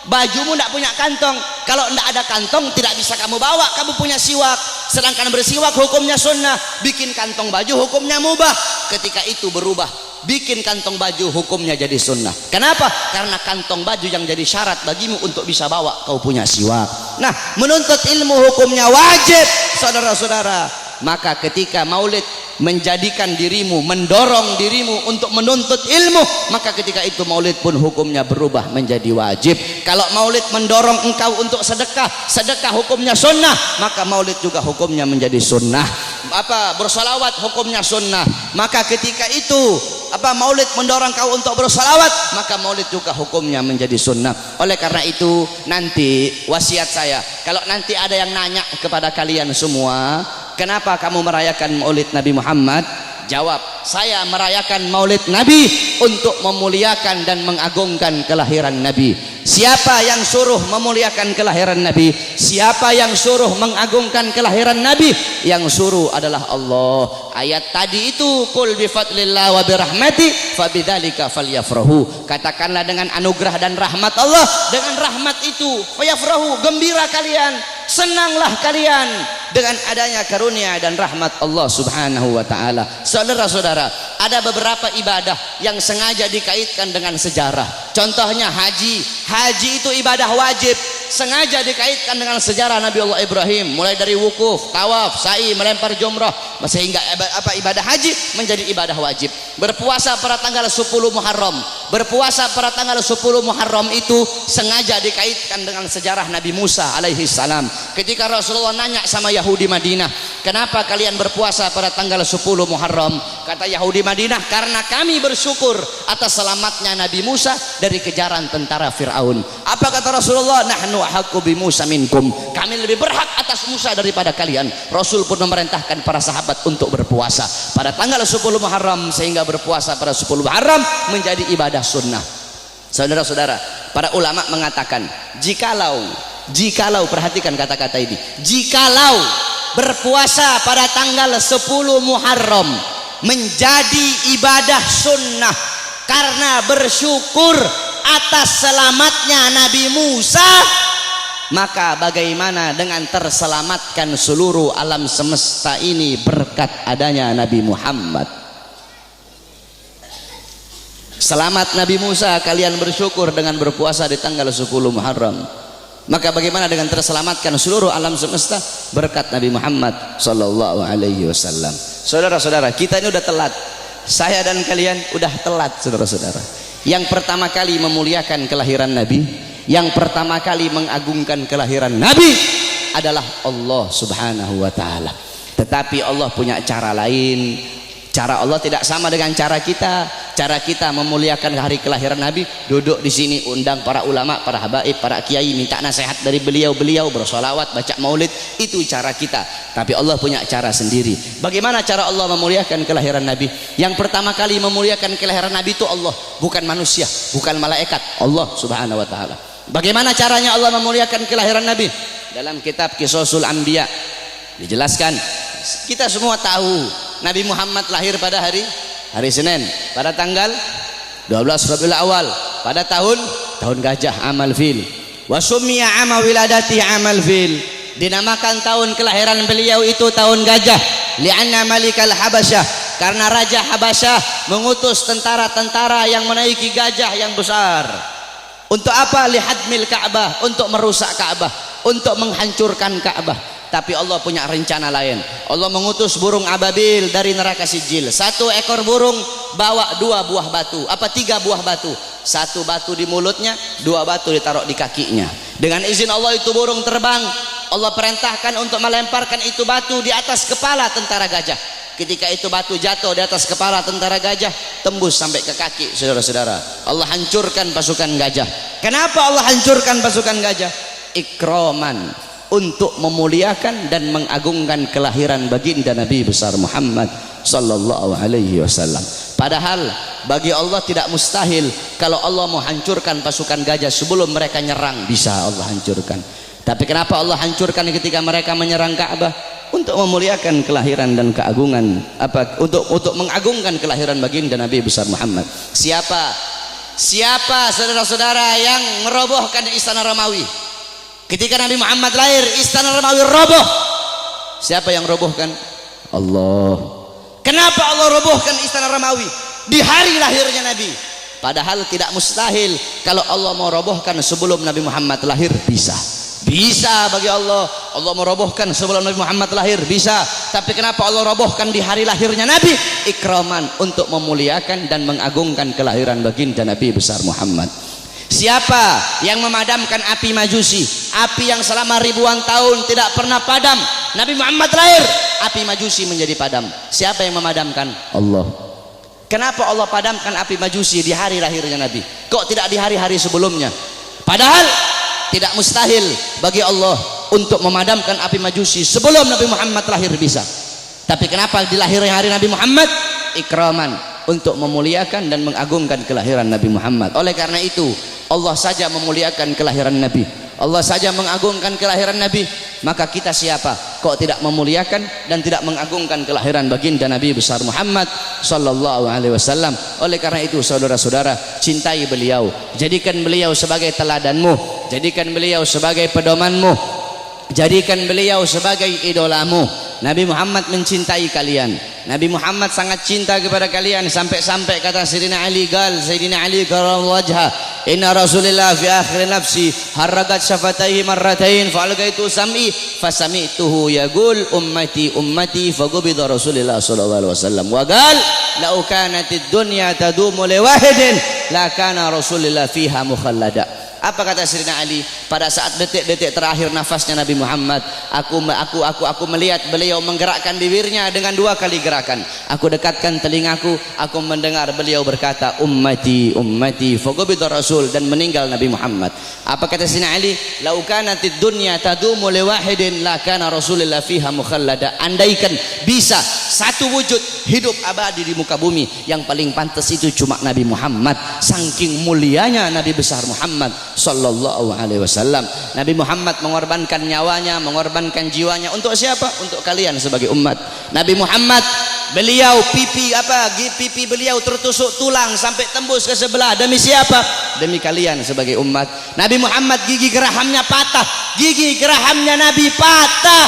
bajumu tidak punya kantong. Kalau tidak ada kantong tidak bisa kamu bawa, kamu punya siwak. Sedangkan bersiwak hukumnya sunnah, bikin kantong baju hukumnya mubah. Ketika itu berubah, bikin kantong baju hukumnya jadi sunnah. Kenapa? Karena kantong baju yang jadi syarat bagimu untuk bisa bawa, kau punya siwak. Nah, menuntut ilmu hukumnya wajib, saudara-saudara. Maka ketika maulid menjadikan dirimu, mendorong dirimu untuk menuntut ilmu, maka ketika itu maulid pun hukumnya berubah menjadi wajib. Kalau maulid mendorong engkau untuk sedekah, sedekah hukumnya sunnah, maka maulid juga hukumnya menjadi sunnah. Bersolawat hukumnya sunnah, maka ketika itu maulid mendorong kau untuk bersolawat, maka maulid juga hukumnya menjadi sunnah. Oleh karena itu nanti wasiat saya, kalau nanti ada yang nanya kepada kalian semua, kenapa kamu merayakan maulid Nabi Muhammad? Jawab, saya merayakan maulid Nabi untuk memuliakan dan mengagungkan kelahiran Nabi. Siapa yang suruh memuliakan kelahiran Nabi? Siapa yang suruh mengagungkan kelahiran Nabi? Yang suruh adalah Allah. Ayat tadi itu, qul bi fadlillah wa bi rahmati fabidzalika falyafrahu. Katakanlah dengan anugerah dan rahmat Allah, dengan rahmat itu fayafrahu, gembira kalian, senanglah kalian dengan adanya karunia dan rahmat Allah Subhanahu wa taala. Saudara-saudara, ada beberapa ibadah yang sengaja dikaitkan dengan sejarah. Contohnya haji. Haji itu ibadah wajib, sengaja dikaitkan dengan sejarah Nabi Allah Ibrahim, mulai dari wukuf, tawaf, sa'i, melempar jumrah, sehingga ibadah haji menjadi ibadah wajib. Berpuasa pada tanggal 10 Muharram. Berpuasa pada tanggal 10 Muharram itu sengaja dikaitkan dengan sejarah Nabi Musa alaihi salam. Ketika Rasulullah nanya sama Yahudi Madinah, kenapa kalian berpuasa pada tanggal 10 Muharram? Kata Yahudi Madinah, karena kami bersyukur atas selamatnya Nabi Musa dari kejaran tentara Fir'aun. Apa kata Rasulullah? Nahnu ahaqqu bi Musa minkum. Kami lebih berhak atas Musa daripada kalian. Rasul pun memerintahkan para sahabat untuk berpuasa pada tanggal 10 Muharram, sehingga berpuasa pada 10 Muharram menjadi ibadah sunnah. Saudara-saudara, para ulama mengatakan, jikalau perhatikan kata-kata ini, jikalau berpuasa pada tanggal 10 Muharram menjadi ibadah sunnah karena bersyukur atas selamatnya Nabi Musa, maka bagaimana dengan terselamatkan seluruh alam semesta ini berkat adanya Nabi Muhammad? Selamat Nabi Musa, kalian bersyukur dengan berpuasa di tanggal 10 Muharram. Maka bagaimana dengan terselamatkan seluruh alam semesta berkat Nabi Muhammad sallallahu alaihi wasallam. Saudara-saudara, kita ini udah telat. Saya dan kalian udah telat, saudara-saudara. Yang pertama kali memuliakan kelahiran Nabi, yang pertama kali mengagungkan kelahiran Nabi adalah Allah Subhanahu wa taala. Tetapi Allah punya cara lain. Cara Allah tidak sama dengan cara kita. Cara kita memuliakan hari kelahiran Nabi, duduk di sini, undang para ulama, para habaib, para kiai, minta nasihat dari beliau-beliau, bersolawat, baca maulid. Itu cara kita. Tapi Allah punya cara sendiri. Bagaimana cara Allah memuliakan kelahiran Nabi? Yang pertama kali memuliakan kelahiran Nabi itu Allah, bukan manusia, bukan malaikat, Allah Subhanahu wa taala. Bagaimana caranya Allah memuliakan kelahiran Nabi? Dalam kitab Qisasul Anbiya dijelaskan. Kita semua tahu Nabi Muhammad lahir pada hari Senin pada tanggal 12 Rabiul Awal pada tahun gajah, amal fil. Wa summiya ama wiladati amal fil. Dinamakan tahun kelahiran beliau itu tahun gajah, li'anna malikal Habasyah, karena raja Habasyah mengutus tentara-tentara yang menaiki gajah yang besar. Untuk apa? Lihadmil Ka'bah, untuk merusak Ka'bah, untuk menghancurkan Ka'bah. Tapi Allah punya rencana lain. Allah mengutus burung ababil dari neraka Sijil. Satu ekor burung bawa 2 buah batu, 3 buah batu. 1 batu di mulutnya, 2 batu ditaruh di kakinya. Dengan izin Allah itu burung terbang. Allah perintahkan untuk melemparkan itu batu di atas kepala tentara gajah. Ketika itu batu jatuh di atas kepala tentara gajah, tembus sampai ke kaki, saudara-saudara. Allah hancurkan pasukan gajah. Kenapa Allah hancurkan pasukan gajah? Ikroman, untuk memuliakan dan mengagungkan kelahiran baginda Nabi besar Muhammad sallallahu alaihi wasallam. Padahal bagi Allah tidak mustahil kalau Allah mau hancurkan pasukan gajah sebelum mereka nyerang, bisa Allah hancurkan. Tapi kenapa Allah hancurkan ketika mereka menyerang Ka'bah? Untuk memuliakan kelahiran dan keagungan, untuk mengagungkan kelahiran baginda Nabi besar Muhammad. Siapa Siapa saudara-saudara yang merobohkan istana Romawi? Ketika Nabi Muhammad lahir, istana Romawi roboh. Siapa yang robohkan? Allah. Kenapa Allah robohkan istana Romawi di hari lahirnya Nabi? Padahal tidak mustahil kalau Allah mau robohkan sebelum Nabi Muhammad lahir, bisa. Bisa bagi Allah. Allah merobohkan sebelum Nabi Muhammad lahir, bisa. Tapi kenapa Allah robohkan di hari lahirnya Nabi? Ikraman, untuk memuliakan dan mengagungkan kelahiran baginda Nabi besar Muhammad. Siapa yang memadamkan api Majusi, api yang selama ribuan tahun tidak pernah padam? Nabi Muhammad lahir, api Majusi menjadi padam. Siapa yang memadamkan? Allah. Kenapa Allah padamkan api Majusi di hari lahirnya Nabi? Kok tidak di hari-hari sebelumnya? Padahal tidak mustahil bagi Allah untuk memadamkan api Majusi sebelum Nabi Muhammad lahir, bisa. Tapi kenapa di lahirnya hari Nabi Muhammad? Ikraman, untuk memuliakan dan mengagungkan kelahiran Nabi Muhammad. Oleh karena itu Allah saja memuliakan kelahiran Nabi, Allah saja mengagungkan kelahiran Nabi. Maka kita siapa kok tidak memuliakan dan tidak mengagungkan kelahiran baginda Nabi besar Muhammad sallallahu alaihi wasallam. Oleh karena itu saudara-saudara, cintai beliau, jadikan beliau sebagai teladanmu, jadikan beliau sebagai pedomanmu, jadikan beliau sebagai idolamu. Nabi Muhammad mencintai kalian, Nabi Muhammad sangat cinta kepada kalian, sampai-sampai kata Sayyidina Ali, Sayyidina Ali karramallahu wajha, inna Rasulillah fi akhir nafsi haragat syafataihi marratain fa'algaitu sam'i fasami'tuhu yaqul ummati ummati faqubida Rasulillah sallallahu alaihi wasallam wa qala la kanatid dunya tadumu li wahidin la kana Rasulillah fiha mukhallada. Apa kata Sayyidina Ali pada saat detik-detik terakhir nafasnya Nabi Muhammad? Aku melihat beliau menggerakkan bibirnya dengan 2 kali gerakan. Aku dekatkan telingaku, aku mendengar beliau berkata ummati ummati faqubida Rasul, dan meninggal Nabi Muhammad. Apa kata Sayyidina Ali? Lau kanatid dunya tadumu li wahidin la kana Rasulullah fiha mukhallada. Andaikan bisa satu wujud hidup abadi di muka bumi, yang paling pantas itu cuma Nabi Muhammad. Saking mulianya Nabi besar Muhammad sallallahu alaihi wasallam. Nabi Muhammad mengorbankan nyawanya, mengorbankan jiwanya untuk siapa? Untuk kalian sebagai umat. Nabi Muhammad, beliau pipi beliau tertusuk tulang sampai tembus ke sebelah. Demi siapa? Demi kalian sebagai umat. Nabi Muhammad gigi gerahamnya patah, gigi gerahamnya Nabi patah.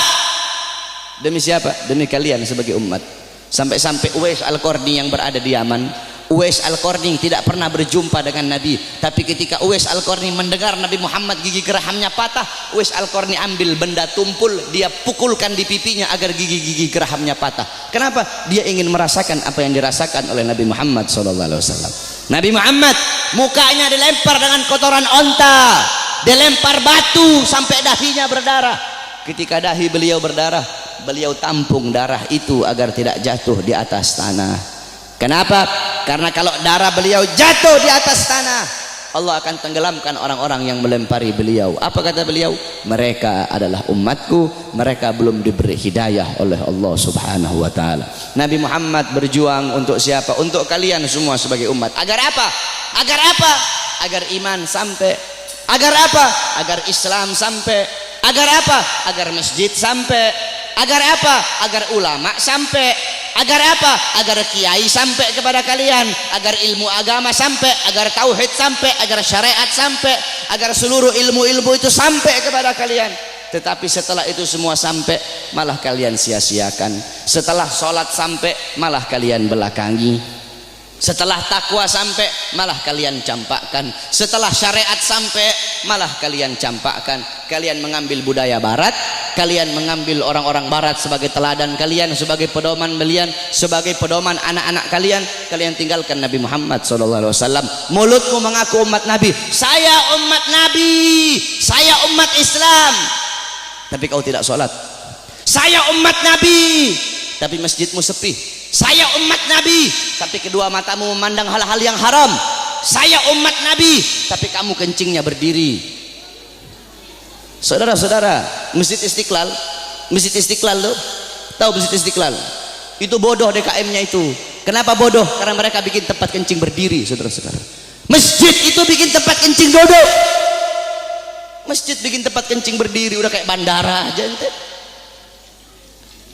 Demi siapa? Demi kalian sebagai umat. Sampai-sampai Uwais Al-Qarni yang berada di Yaman, Uwais Al-Qarni tidak pernah berjumpa dengan Nabi, tapi ketika Uwais Al-Qarni mendengar Nabi Muhammad gigi gerahamnya patah, Uwais Al-Qarni ambil benda tumpul, dia pukulkan di pipinya agar gigi-gigi gerahamnya patah. Kenapa? Dia ingin merasakan apa yang dirasakan oleh Nabi Muhammad SAW. Nabi Muhammad mukanya dilempar dengan kotoran onta, dilempar batu sampai dahinya berdarah. Ketika dahi beliau berdarah, beliau tampung darah itu agar tidak jatuh di atas tanah. Kenapa? Karena kalau darah beliau jatuh di atas tanah, Allah akan tenggelamkan orang-orang yang melempari beliau. Apa kata beliau? Mereka adalah umatku, mereka belum diberi hidayah oleh Allah subhanahu wa ta'ala. Nabi Muhammad berjuang untuk siapa? Untuk kalian semua sebagai umat. Agar apa? Agar apa? Agar iman sampai. Agar apa? Agar Islam sampai. Agar apa? Agar masjid sampai. Agar apa? Agar ulama sampai. Agar apa? Agar kiai sampai kepada kalian, agar ilmu agama sampai, agar tauhid sampai, agar syariat sampai, agar seluruh ilmu-ilmu itu sampai kepada kalian. Tetapi setelah itu semua sampai, malah kalian sia-siakan. Setelah sholat sampai, malah kalian belakangi. Setelah takwa sampai, malah kalian campakkan. Setelah syariat sampai, malah kalian campakkan. Kalian mengambil budaya barat, kalian mengambil orang-orang barat sebagai teladan kalian, sebagai pedoman kalian, sebagai pedoman anak-anak kalian. Kalian tinggalkan Nabi Muhammad SAW. Mulutmu mengaku umat Nabi, saya umat Nabi, saya umat Islam, tapi kau tidak sholat. Saya umat Nabi, tapi masjidmu sepi. Saya umat Nabi, tapi kedua matamu memandang hal-hal yang haram. Saya umat Nabi, tapi kamu kencingnya berdiri. Saudara-saudara, Masjid Istiqlal loh, tahu Masjid Istiqlal? Itu bodoh DKM-nya itu. Kenapa bodoh? Karena mereka bikin tempat kencing berdiri, saudara-saudara. Masjid itu bikin tempat kencing duduk. Masjid bikin tempat kencing berdiri, udah kayak bandara aja ente.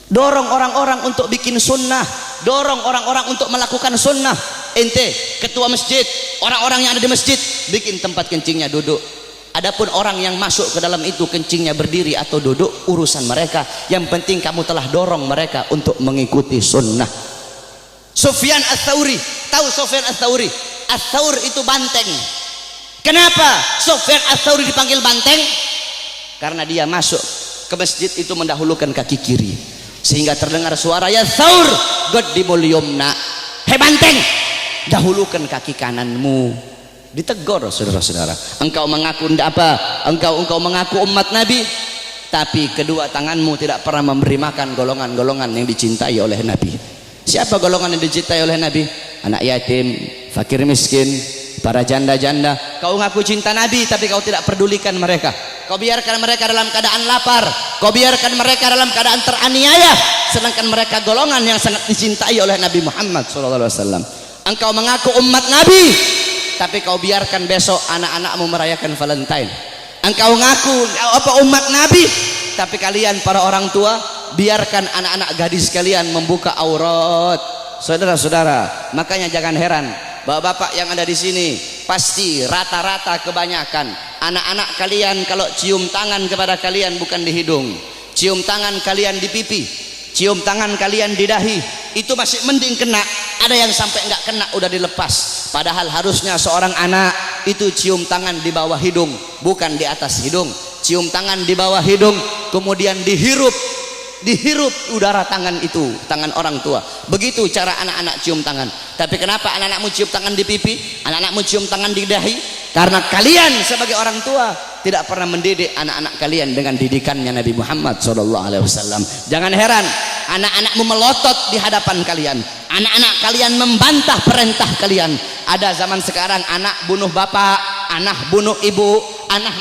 Dorong orang-orang untuk bikin sunnah, dorong orang-orang untuk melakukan sunnah. ente ketua masjid, orang-orang yang ada di masjid bikin tempat kencingnya duduk. Adapun orang yang masuk ke dalam itu kencingnya berdiri atau duduk, urusan mereka. Yang penting kamu telah dorong mereka untuk mengikuti sunnah. Sufyan Ats-Tsauri, tahu Sufyan Ats-Tsauri? Ats-Tsaur itu banteng. Kenapa Sufyan Ats-Tsauri dipanggil banteng? Karena dia masuk ke masjid itu mendahulukan kaki kiri, sehingga terdengar suara ya Tsaur qaddimul yumna. Hei banteng, dahulukan kaki kananmu. Ditegur saudara-saudara. Engkau mengaku apa? Engkau mengaku umat Nabi, tapi kedua tanganmu tidak pernah memberi makan golongan-golongan yang dicintai oleh Nabi. Siapa golongan yang dicintai oleh Nabi? Anak yatim, fakir miskin, para janda-janda. Kau ngaku cinta Nabi tapi kau tidak pedulikan mereka. Kau biarkan mereka dalam keadaan lapar, kau biarkan mereka dalam keadaan teraniaya, sedangkan mereka golongan yang sangat dicintai oleh Nabi Muhammad SAW. Engkau mengaku umat Nabi tapi kau biarkan besok anak-anakmu merayakan Valentine. Engkau ngaku umat Nabi tapi kalian para orang tua biarkan anak-anak gadis kalian membuka aurat. Saudara-saudara, makanya jangan heran bapak-bapak yang ada di sini, pasti rata-rata kebanyakan anak-anak kalian kalau cium tangan kepada kalian bukan di hidung, cium tangan kalian di pipi, cium tangan kalian di dahi, itu masih mending kena. Ada yang sampai nggak kena udah dilepas. Padahal harusnya seorang anak itu cium tangan di bawah hidung, bukan di atas hidung. Cium tangan di bawah hidung, kemudian dihirup udara tangan itu, tangan orang tua. Begitu cara anak-anak cium tangan. Tapi kenapa anak-anakmu cium tangan di pipi, anak-anakmu cium tangan di dahi? Karena kalian sebagai orang tua tidak pernah mendidik anak-anak kalian dengan didikannya Nabi Muhammad SAW. Jangan heran anak-anakmu melotot di hadapan kalian, anak-anak kalian membantah perintah kalian. Ada zaman sekarang anak bunuh bapak, anak bunuh ibu, anak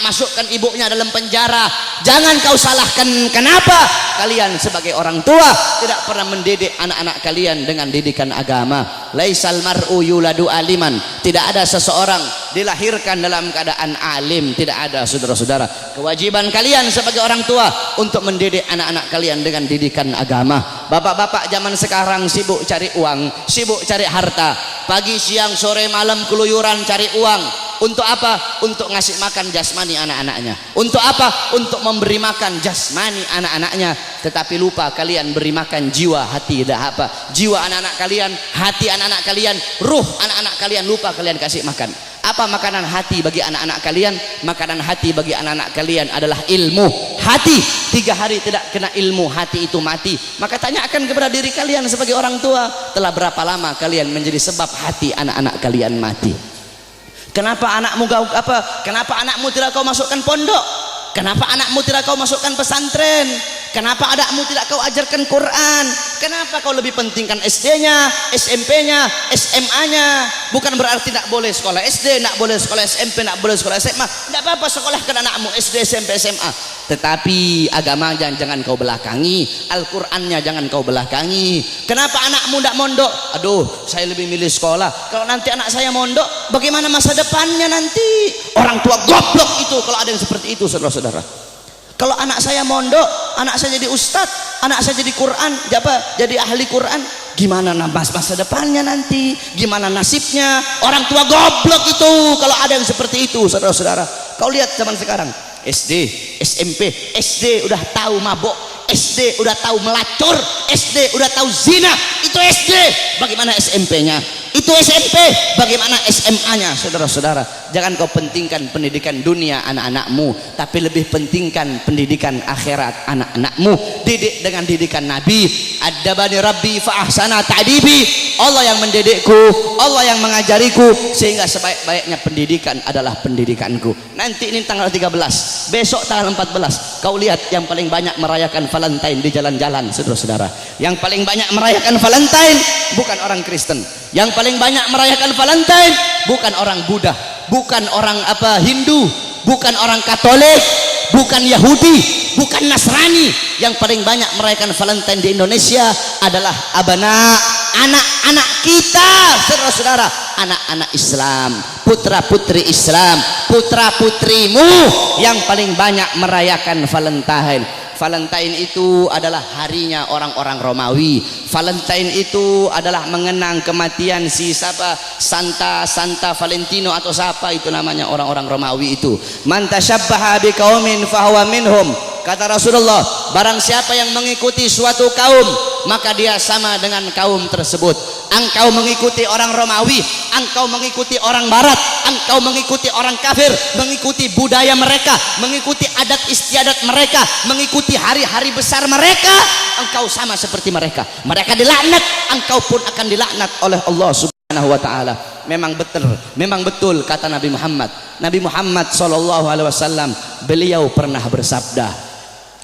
masukkan ibunya dalam penjara. Jangan kau salahkan kenapa kalian sebagai orang tua tidak pernah mendidik anak-anak kalian dengan didikan agama. Laisal mar'u yuladu aliman, tidak ada seseorang dilahirkan dalam keadaan alim, tidak ada. Saudara-saudara, kewajiban kalian sebagai orang tua untuk mendidik anak-anak kalian dengan didikan agama. Bapak-bapak zaman sekarang sibuk cari uang, sibuk cari harta, pagi siang sore malam keluyuran cari uang. Untuk apa? Untuk ngasih makan jasmani anak-anaknya. Untuk apa? Untuk memberi makan jasmani anak-anaknya. Tetapi lupa kalian beri makan jiwa, hati, dah apa? Jiwa anak-anak kalian, hati anak-anak kalian, ruh anak-anak kalian lupa kalian kasih makan. Apa makanan hati bagi anak-anak kalian? Makanan hati bagi anak-anak kalian adalah ilmu. Hati 3 hari tidak kena ilmu, hati itu mati. Maka tanyakan kepada diri kalian sebagai orang tua, telah berapa lama kalian menjadi sebab hati anak-anak kalian mati? Kenapa kenapa anakmu tidak kau masukkan pondok? Kenapa anakmu tidak kau masukkan pesantren? Kenapa anakmu tidak kau ajarkan Quran? Kenapa kau lebih pentingkan SD-nya, SMP-nya, SMA-nya? Bukan berarti tidak boleh sekolah SD, tidak boleh sekolah SMP, tidak boleh sekolah SMA. Tidak apa-apa sekolahkan anakmu SD, SMP, SMA. Tetapi agama jangan kau belakangi, Al-Qur'annya jangan kau belakangi. Kenapa anakmu tidak mondok? Aduh, saya lebih milih sekolah. Kalau nanti anak saya mondok, bagaimana masa depannya nanti? Orang tua goblok itu kalau ada yang seperti itu, saudara-saudara. Kalau anak saya mondok, anak saya jadi ustadz, anak saya jadi Quran, jadi ahli Quran, gimana masa depannya nanti? Gimana nasibnya? Orang tua goblok itu kalau ada yang seperti itu, saudara-saudara. Kau lihat zaman sekarang, SD, SMP, SD udah tahu mabok, SD udah tahu melacur, SD udah tahu zina. Itu SD. Bagaimana SMP-nya? Itu SMP. Bagaimana SMA-nya? Saudara-saudara, jangan kau pentingkan pendidikan dunia anak-anakmu, tapi lebih pentingkan pendidikan akhirat anak-anakmu. Didik dengan didikan Nabi. Adabani Rabbi fa ahsana ta'dibi. Allah yang mendidikku, Allah yang mengajariku, sehingga sebaik-baiknya pendidikan adalah pendidikanku. Nanti ini tanggal 13, besok tanggal 14. Kau lihat yang paling banyak merayakan Valentine di jalan-jalan, saudara-saudara. Yang paling banyak merayakan Valentine bukan orang Kristen. Yang paling banyak merayakan Valentine bukan orang Buddha, bukan orang Hindu, bukan orang Katolik, bukan Yahudi, bukan Nasrani. Yang paling banyak merayakan Valentine di Indonesia adalah anak-anak kita, saudara-saudara, anak-anak Islam, putra-putri Islam, putra-putrimu yang paling banyak merayakan Valentine. Valentine itu adalah harinya orang-orang Romawi. Valentine itu adalah mengenang kematian si siapa, Santa Valentino atau siapa itu namanya orang-orang Romawi itu. Man tasyabbaha biqaumin fahuwa minhum. Kata Rasulullah, barang siapa yang mengikuti suatu kaum, maka dia sama dengan kaum tersebut. Engkau mengikuti orang Romawi, engkau mengikuti orang Barat, engkau mengikuti orang kafir, mengikuti budaya mereka, mengikuti adat istiadat mereka, mengikuti hari-hari besar mereka, engkau sama seperti mereka. Mereka dilaknat, engkau pun akan dilaknat oleh Allah Subhanahu wa taala. Memang betul kata Nabi Muhammad. Nabi Muhammad sallallahu alaihi wasallam, beliau pernah bersabda,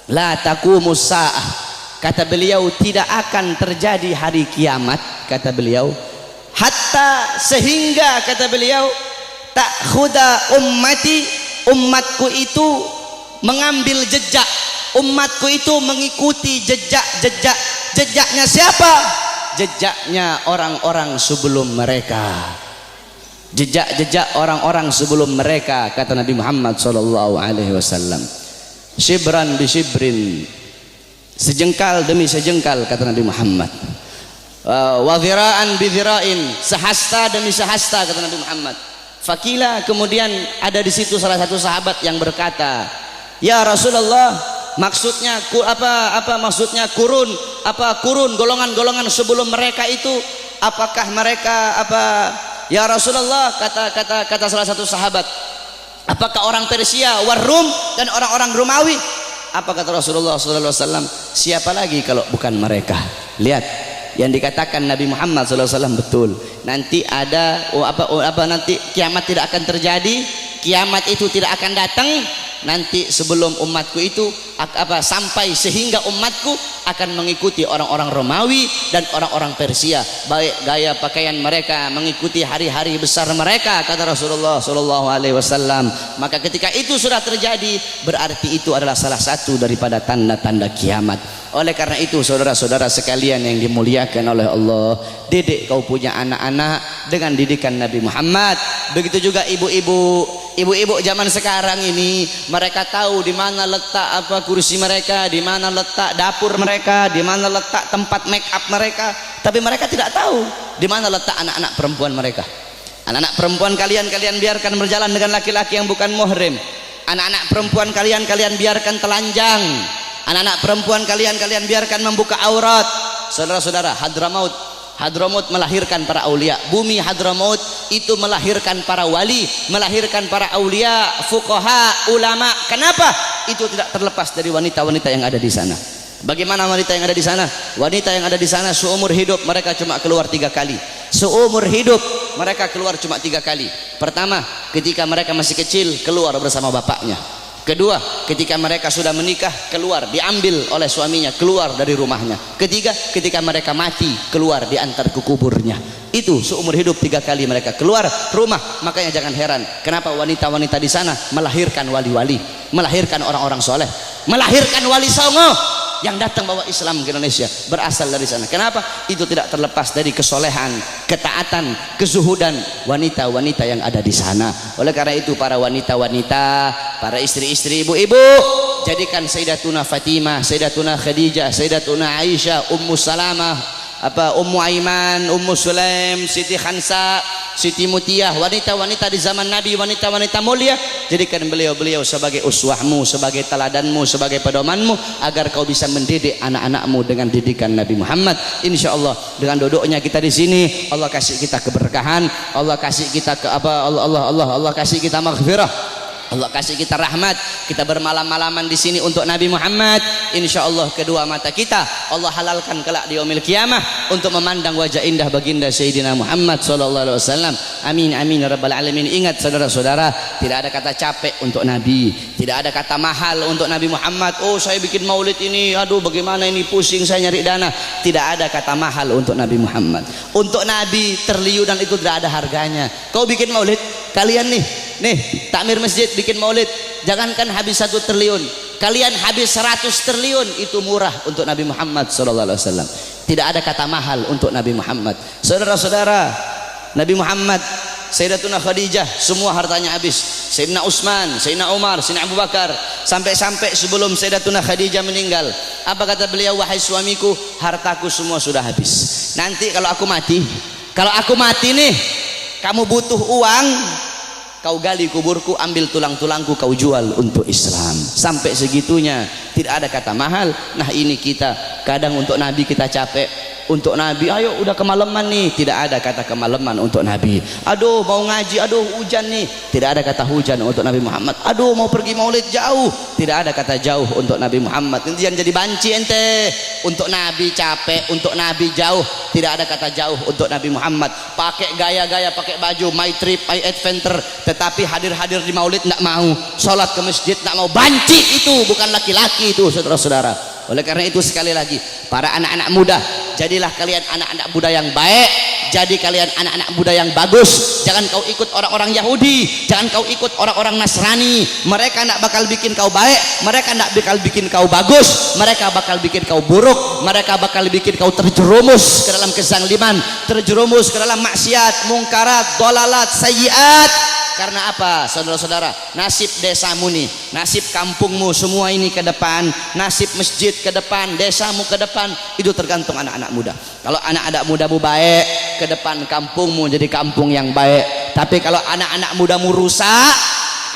la taqumus saah. Kata beliau, tidak akan terjadi hari kiamat, kata beliau, hatta sehingga kata beliau, ta'khuda ummati, umatku itu mengambil jejak, umatku itu mengikuti jejaknya siapa? Jejaknya orang-orang sebelum mereka. Jejak orang-orang sebelum mereka, kata Nabi Muhammad sallallahu alaihi wasallam. Shibran bi shibrin, sejengkal demi sejengkal, kata Nabi Muhammad. Wa dhira'an bi dhira'in, sehasta demi sehasta, kata Nabi Muhammad. Fakila, kemudian ada di situ salah satu sahabat yang berkata, ya Rasulullah, maksudnya apa maksudnya kurun golongan-golongan sebelum mereka itu, apakah mereka apa? Ya Rasulullah, kata salah satu sahabat, apakah orang Persia, Warum dan orang-orang Romawi? Apa kata Rasulullah sallallahu alaihi wasallam? Siapa lagi kalau bukan mereka? Lihat, yang dikatakan Nabi Muhammad sallallahu alaihi wasallam betul. Nanti ada nanti kiamat tidak akan terjadi, kiamat itu tidak akan datang nanti sebelum umatku itu sampai sehingga umatku akan mengikuti orang-orang Romawi dan orang-orang Persia, baik gaya pakaian mereka, mengikuti hari-hari besar mereka, kata Rasulullah sallallahu alaihi wasallam. Maka ketika itu sudah terjadi, berarti itu adalah salah satu daripada tanda-tanda kiamat. Oleh karena itu saudara-saudara sekalian yang dimuliakan oleh Allah, didik kau punya anak-anak dengan didikan Nabi Muhammad. Begitu juga ibu-ibu zaman sekarang ini, mereka tahu di mana letak kursi mereka, di mana letak dapur mereka, di mana letak tempat make up mereka, tapi mereka tidak tahu di mana letak anak-anak perempuan mereka. Anak-anak perempuan kalian biarkan berjalan dengan laki-laki yang bukan muhrim. Anak-anak perempuan kalian biarkan telanjang. Anak-anak perempuan kalian biarkan membuka aurat. Saudara-saudara, Hadramaut melahirkan para aulia. Bumi Hadramaut itu melahirkan para wali, melahirkan para aulia, fuqaha, ulama. Kenapa? Itu tidak terlepas dari wanita-wanita yang ada di sana. Bagaimana wanita yang ada di sana? Wanita yang ada di sana seumur hidup mereka cuma keluar 3 kali. Seumur hidup mereka keluar cuma 3 kali. Pertama, ketika mereka masih kecil, keluar bersama bapaknya. Kedua, ketika mereka sudah menikah, keluar, diambil oleh suaminya, keluar dari rumahnya. Ketiga, ketika mereka mati, keluar, diantar ke kuburnya. Itu seumur hidup 3 kali mereka keluar rumah. Makanya jangan heran kenapa wanita-wanita di sana melahirkan wali-wali, melahirkan orang-orang soleh, melahirkan wali songo yang datang bawa Islam ke Indonesia, berasal dari sana. Kenapa? Itu tidak terlepas dari kesolehan, ketaatan, kezuhudan wanita-wanita yang ada di sana. Oleh karena itu para wanita-wanita, para istri-istri, ibu-ibu, jadikan Sayyidatuna Fatimah, Sayyidatuna Khadijah, Sayyidatuna Aisyah, Ummu Salamah, Ummu Aiman, Ummu Sulaim, Siti Khansa, Siti Mutiyah, wanita-wanita di zaman Nabi, wanita-wanita mulia. Jadikan beliau-beliau sebagai uswahmu, sebagai teladanmu, sebagai pedomanmu, agar kau bisa mendidik anak-anakmu dengan didikan Nabi Muhammad. Insya Allah dengan duduknya kita di sini, Allah kasih kita keberkahan, Allah kasih kita Allah kasih kita maghfirah, Allah kasih kita rahmat. Kita bermalam-malaman di sini untuk Nabi Muhammad. Insya Allah kedua mata kita Allah halalkan kelak di yaumil kiamah untuk memandang wajah indah baginda Sayyidina Muhammad sallallahu alaihi wasallam. Amin amin ya rabbal alamin. Ingat saudara-saudara, tidak ada kata capek untuk Nabi, tidak ada kata mahal untuk Nabi Muhammad. Oh saya bikin maulid ini, aduh bagaimana ini, pusing saya nyari dana. Tidak ada kata mahal untuk Nabi Muhammad. Untuk Nabi triliunan itu tidak ada harganya. Kau bikin maulid, kalian nih takmir masjid bikin maulid, jangankan habis 1 triliun, kalian habis 100 triliun, itu murah untuk Nabi Muhammad sallallahu alaihi wasallam. Tidak ada kata mahal untuk Nabi Muhammad. Saudara-saudara, Nabi Muhammad Sayyidatuna Khadijah semua hartanya habis. Sayyidina Utsman, Sayyidina Umar, Sayyidina Abu Bakar, sampai-sampai sebelum Sayyidatuna Khadijah meninggal, apa kata beliau? Wahai suamiku, hartaku semua sudah habis. Nanti kalau aku mati nih, kamu butuh uang, kau gali kuburku, ambil tulang-tulangku, kau jual untuk Islam. Sampai segitunya, tidak ada kata mahal. Nah ini kita kadang untuk Nabi kita capek, untuk Nabi ayo udah kemalaman nih, tidak ada kata kemalaman untuk Nabi. Aduh mau ngaji, aduh hujan nih, tidak ada kata hujan untuk Nabi Muhammad. Aduh mau pergi maulid jauh, tidak ada kata jauh untuk Nabi Muhammad. Nanti yang jadi banci ente, untuk Nabi capek, untuk Nabi jauh, tidak ada kata jauh untuk Nabi Muhammad. Pakai gaya-gaya, pakai baju my trip, my adventure, tetapi hadir-hadir di maulid tidak mau, sholat ke masjid tidak mau. Banci itu, bukan laki-laki itu, saudara-saudara. Oleh karena itu sekali lagi, para anak-anak muda, jadilah kalian anak-anak muda yang baik, jadi kalian anak-anak muda yang bagus. Jangan kau ikut orang-orang Yahudi, jangan kau ikut orang-orang Nasrani. Mereka tidak bakal bikin kau baik, mereka tidak bakal bikin kau bagus, mereka bakal bikin kau buruk, mereka bakal bikin kau terjerumus ke dalam kezaliman, terjerumus ke dalam maksiat, mungkarat, dolalat, sayyiat. Karena apa, saudara-saudara? Nasib desamu nih, nasib kampungmu semua ini ke depan, nasib masjid ke depan, desamu ke depan, itu tergantung anak-anak muda. Kalau anak-anak mudamu baik, ke depan kampungmu jadi kampung yang baik. Tapi kalau anak-anak mudamu rusak,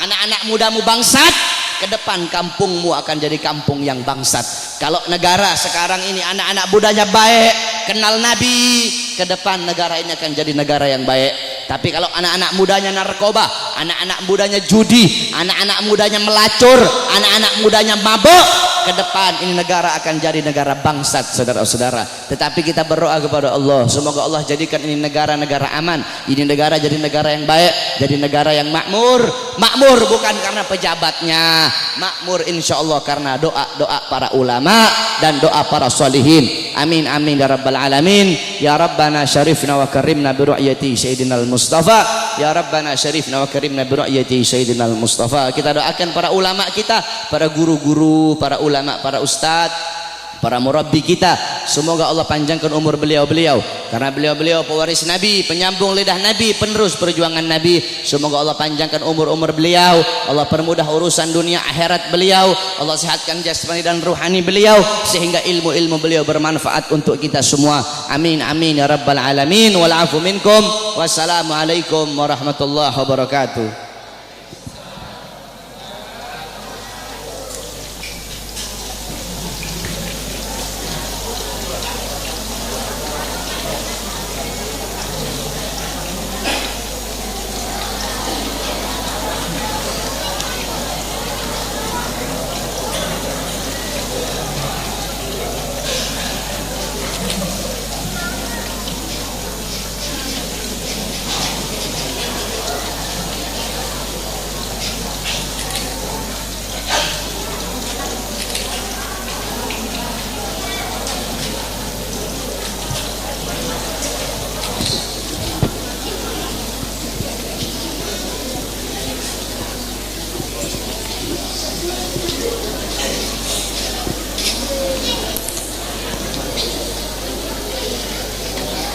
anak-anak mudamu bangsat, ke depan kampungmu akan jadi kampung yang bangsat. Kalau negara sekarang ini anak-anak mudanya baik, kenal Nabi, ke depan negara ini akan jadi negara yang baik. Tapi kalau anak-anak mudanya narkoba, anak-anak mudanya judi, anak-anak mudanya melacur, anak-anak mudanya mabuk, ke depan ini negara akan jadi negara bangsat, saudara-saudara. Tetapi kita berdoa kepada Allah, semoga Allah jadikan ini negara-negara aman, ini negara jadi negara yang baik, jadi negara yang makmur. Makmur bukan karena pejabatnya, makmur insya Allah karena doa-doa para ulama dan doa para solihin. Amin amin ya rabbal alamin. Ya Rabbana syarifna wa karimna bi ru'yati sayyidinal Mustafa. Ya Rabbana syarifna wa karimna bi ru'yati sayyidinal Mustafa. Kita doakan para ulama kita, para guru-guru, para ulama, para ustadz, para murabbi kita, semoga Allah panjangkan umur beliau-beliau, karena beliau-beliau pewaris Nabi, penyambung lidah Nabi, penerus perjuangan Nabi. Semoga Allah panjangkan umur-umur beliau, Allah permudah urusan dunia akhirat beliau, Allah sehatkan jasmani dan ruhani beliau, sehingga ilmu-ilmu beliau bermanfaat untuk kita semua. Amin amin ya rabbal alamin. Wal afu minkum. Wassalamualaikum warahmatullahi wabarakatuh.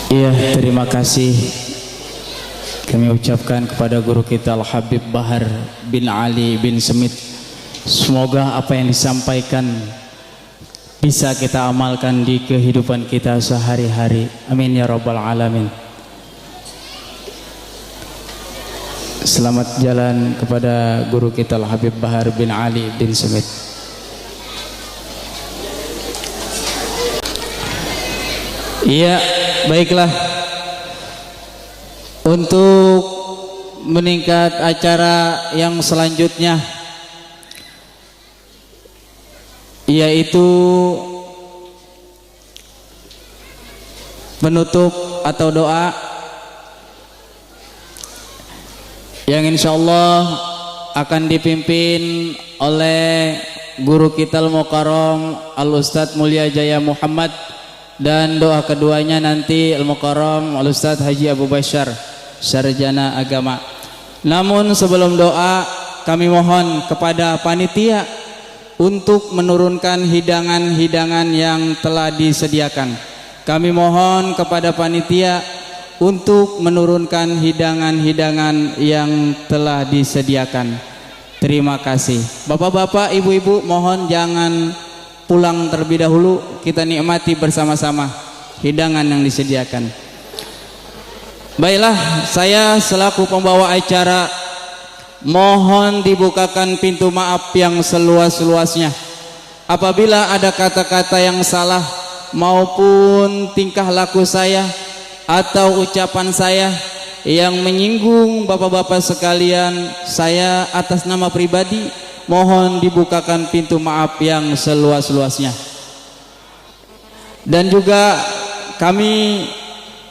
Iya, terima kasih kami ucapkan kepada guru kita Al-Habib Bahar bin Ali bin Semit. Semoga apa yang disampaikan bisa kita amalkan di kehidupan kita sehari-hari. Amin ya rabbal alamin. Selamat jalan kepada guru kita Al-Habib Bahar bin Ali bin Semit. Iya, baiklah. Untuk meningkat acara yang selanjutnya, yaitu penutup atau doa yang insyaallah akan dipimpin oleh guru kita Al-Mukarram Al-Ustadz Mulia Jaya Muhammad, dan doa keduanya nanti Al-Mukarram Al-Ustadz Haji Abu Bashar, sarjana agama. Namun sebelum doa, kami mohon kepada panitia untuk menurunkan hidangan-hidangan yang telah disediakan. Kami mohon kepada panitia untuk menurunkan hidangan-hidangan yang telah disediakan. Terima kasih. Bapak-bapak, ibu-ibu, mohon jangan pulang terlebih dahulu, kita nikmati bersama-sama hidangan yang disediakan. Baiklah, saya selaku pembawa acara mohon dibukakan pintu maaf yang seluas-luasnya. Apabila ada kata-kata yang salah maupun tingkah laku saya atau ucapan saya yang menyinggung bapak-bapak sekalian, saya atas nama pribadi mohon dibukakan pintu maaf yang seluas-luasnya. Dan juga kami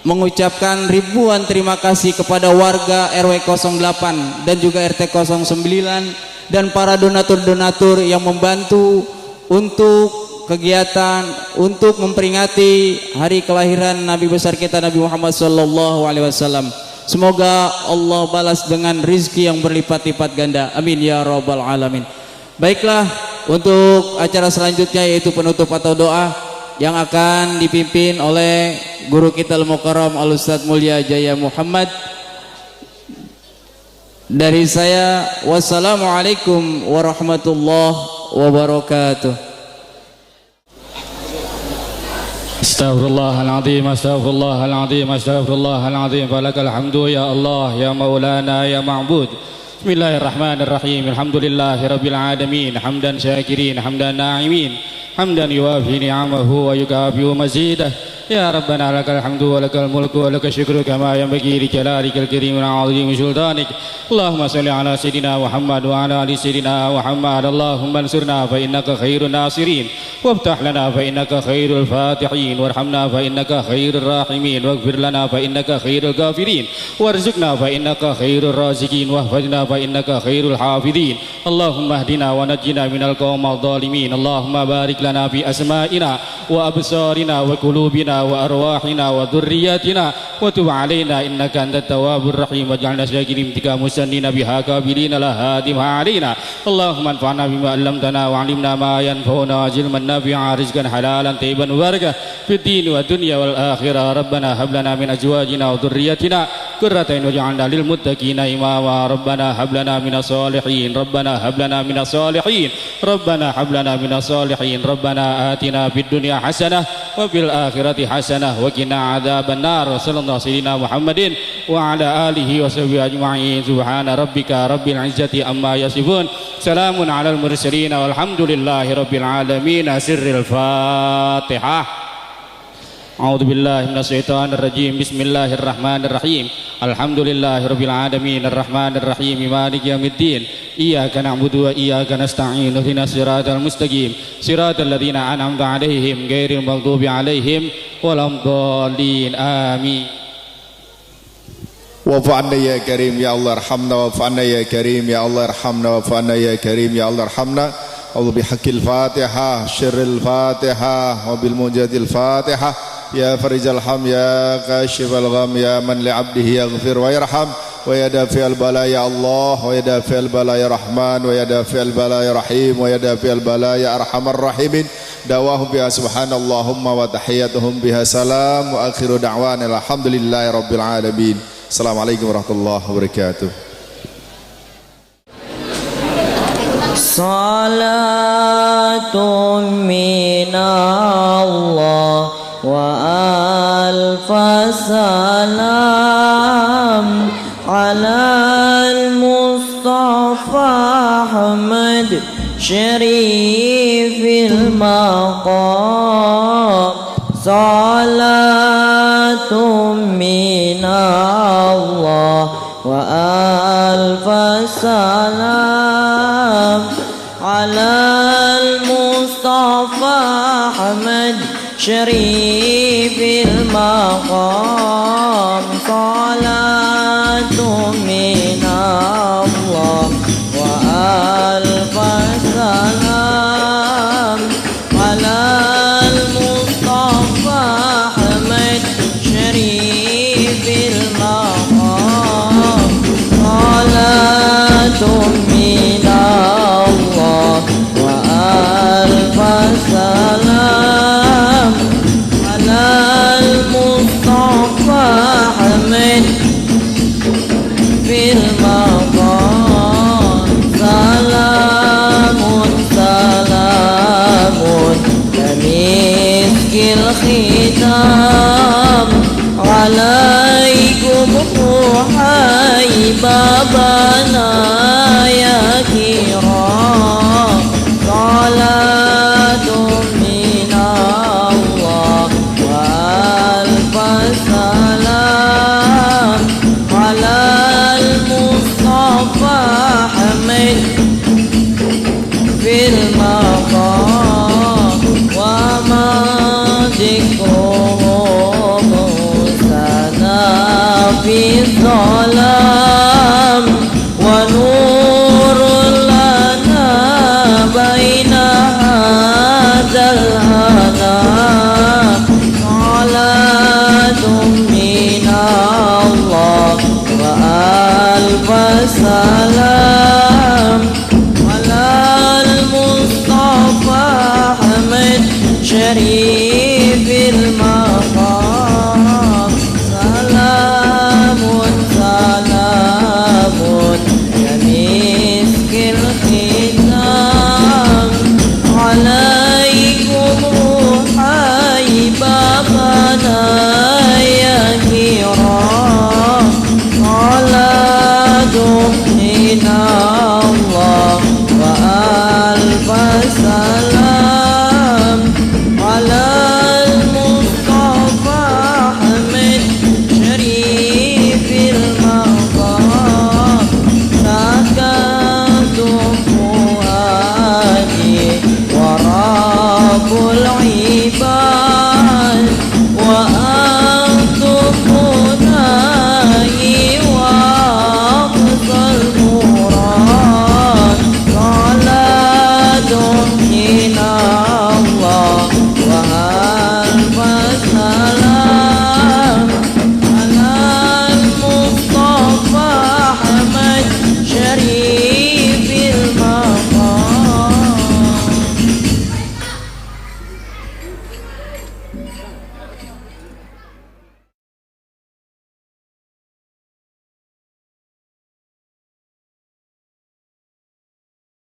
mengucapkan ribuan terima kasih kepada warga RW 08 dan juga RT 09 dan para donatur-donatur yang membantu untuk kegiatan untuk memperingati hari kelahiran Nabi besar kita Nabi Muhammad SAW. Semoga Allah balas dengan rizki yang berlipat-lipat ganda. Amin ya rabbal alamin. Baiklah, untuk acara selanjutnya yaitu penutup atau doa yang akan dipimpin oleh guru kita Al-Mukarram Al-Ustadz Mulia Jaya Muhammad. Dari saya, wassalamualaikum warahmatullahi wabarakatuh. Astaghfirullahaladzim, astaghfirullahaladzim, astaghfirullahaladzim. Falakal hamdu ya Allah, ya maulana, ya ma'bud. Bismillahirrahmanirrahim. Alhamdulillahi rabbil alamin. Hamdan syakirin, hamdan na'imin, hamdan yuwafi ni'amahu wa yukafi'u mazidah. Ya Rabbana lakal hamdu wa lakal mulku wa lakal syukru kama yanbaghi li jalalikal karim wa 'azimi sultanik. Allahumma salli ala sayyidina Muhammad wa ala ali sayyidina Muhammad. Allahumma ansurna fa innaka khairun nasirin waftah lana fa innaka khairul fatihin warhamna fa innaka khairur rahimin waghfir lana fa innaka khairul ghafirin warzuqna fa innaka khairur raziqin wahfazna fa innaka khairul hafidhin. Allahumma hdina wa najjina minal qawmil zalimin. Allahumma barik lana fi asma'ina wa absarina wa qulubina wa arwahina wa dhurriyyatina wa tub alaina innaka antat tawwabur rahim waj'alna syakirin tika musannina biha kabilina la hadimha alaina. Allahumma anfa'na bima 'allamtana wa 'allimna ma yanfa'una waj'alna nafi'a rizqan halalan tayyiban mubarakah fid din wa dunya wal akhirah. Rabbana hab lana min azwajina wa dhurriyyatina qurrata a'yun waj'alna lil muttaqina imama. Rabbana hab lana minas solihin, Rabbana hab lana minas solihin, Rabbana hab lana minas solihin. Rabbana atina fid dunya hasanah wa fil akhirati hasanah wa qina adzaban nar. Sallallahu sayyidina Muhammadin wa ala alihi wa sahbihi ajma'in. Subhana rabbika rabbil izzati amma yasifun, salamun alal mursalin walhamdulillahi rabbil alamin. Sirril Fatihah. A'udzu billahi minasyaitonir rajim. Bismillahirrahmanirrahim. Alhamdulillahi rabbil alamin arrahmanir rahim maliki yaumiddin. Iyyaka na'budu wa iyyaka nasta'in. Ihdinas siratal mustaqim. Siratal ladzina an'amta 'alaihim ghairil maghdubi 'alaihim waladdallin. Amin. Wa'fu ya karim ya Allah arhamna, wa'fu ya karim ya Allah arhamna, wa'fu ya karim ya Allah arhamna. Allah bihaqqil Fatihah, syirril Fatihah, wa bil mujadil Fatihah. Ya farizal ham, ya kashifal gham, ya man li 'abdihi yaghfir wa yarham, wa ya dafi'al bala ya Allah, wa ya dafi'al bala ya Rahman, wa ya dafi'al bala ya Rahim, wa ya dafi'al bala ya Arhamar Rahimin. Dawahum biha subhanallahumma wa tahiyyatuhum biha salam wa akhiru da'wana alhamdulillahi rabbil alamin. Assalamualaikum warahmatullahi wabarakatuh. Salatun minallah wa alfa salam alal Mustafa Ahmad Syarifil maqam. Salatun minallah wa alfa salam alal Mustafa Ahmad Syarifil maqam. Salatun minallah wa alfa salam alal Mustafa Ahmad Syarifil maqam. Salatun minallah wa alfa salam alal Mustafa Ahmad لنا يا كرام صلاة من الله وألف سلام على المصطفى حمد في المقام وما ذكره موسانا في الظلام ونور لنا بين هذا الهنا صلاة من الله وألف سلام على المصطفى حمد شريف المقام سلام سلام يا مسك الختام عليكم حبيبنا يا كرام صلاة من الله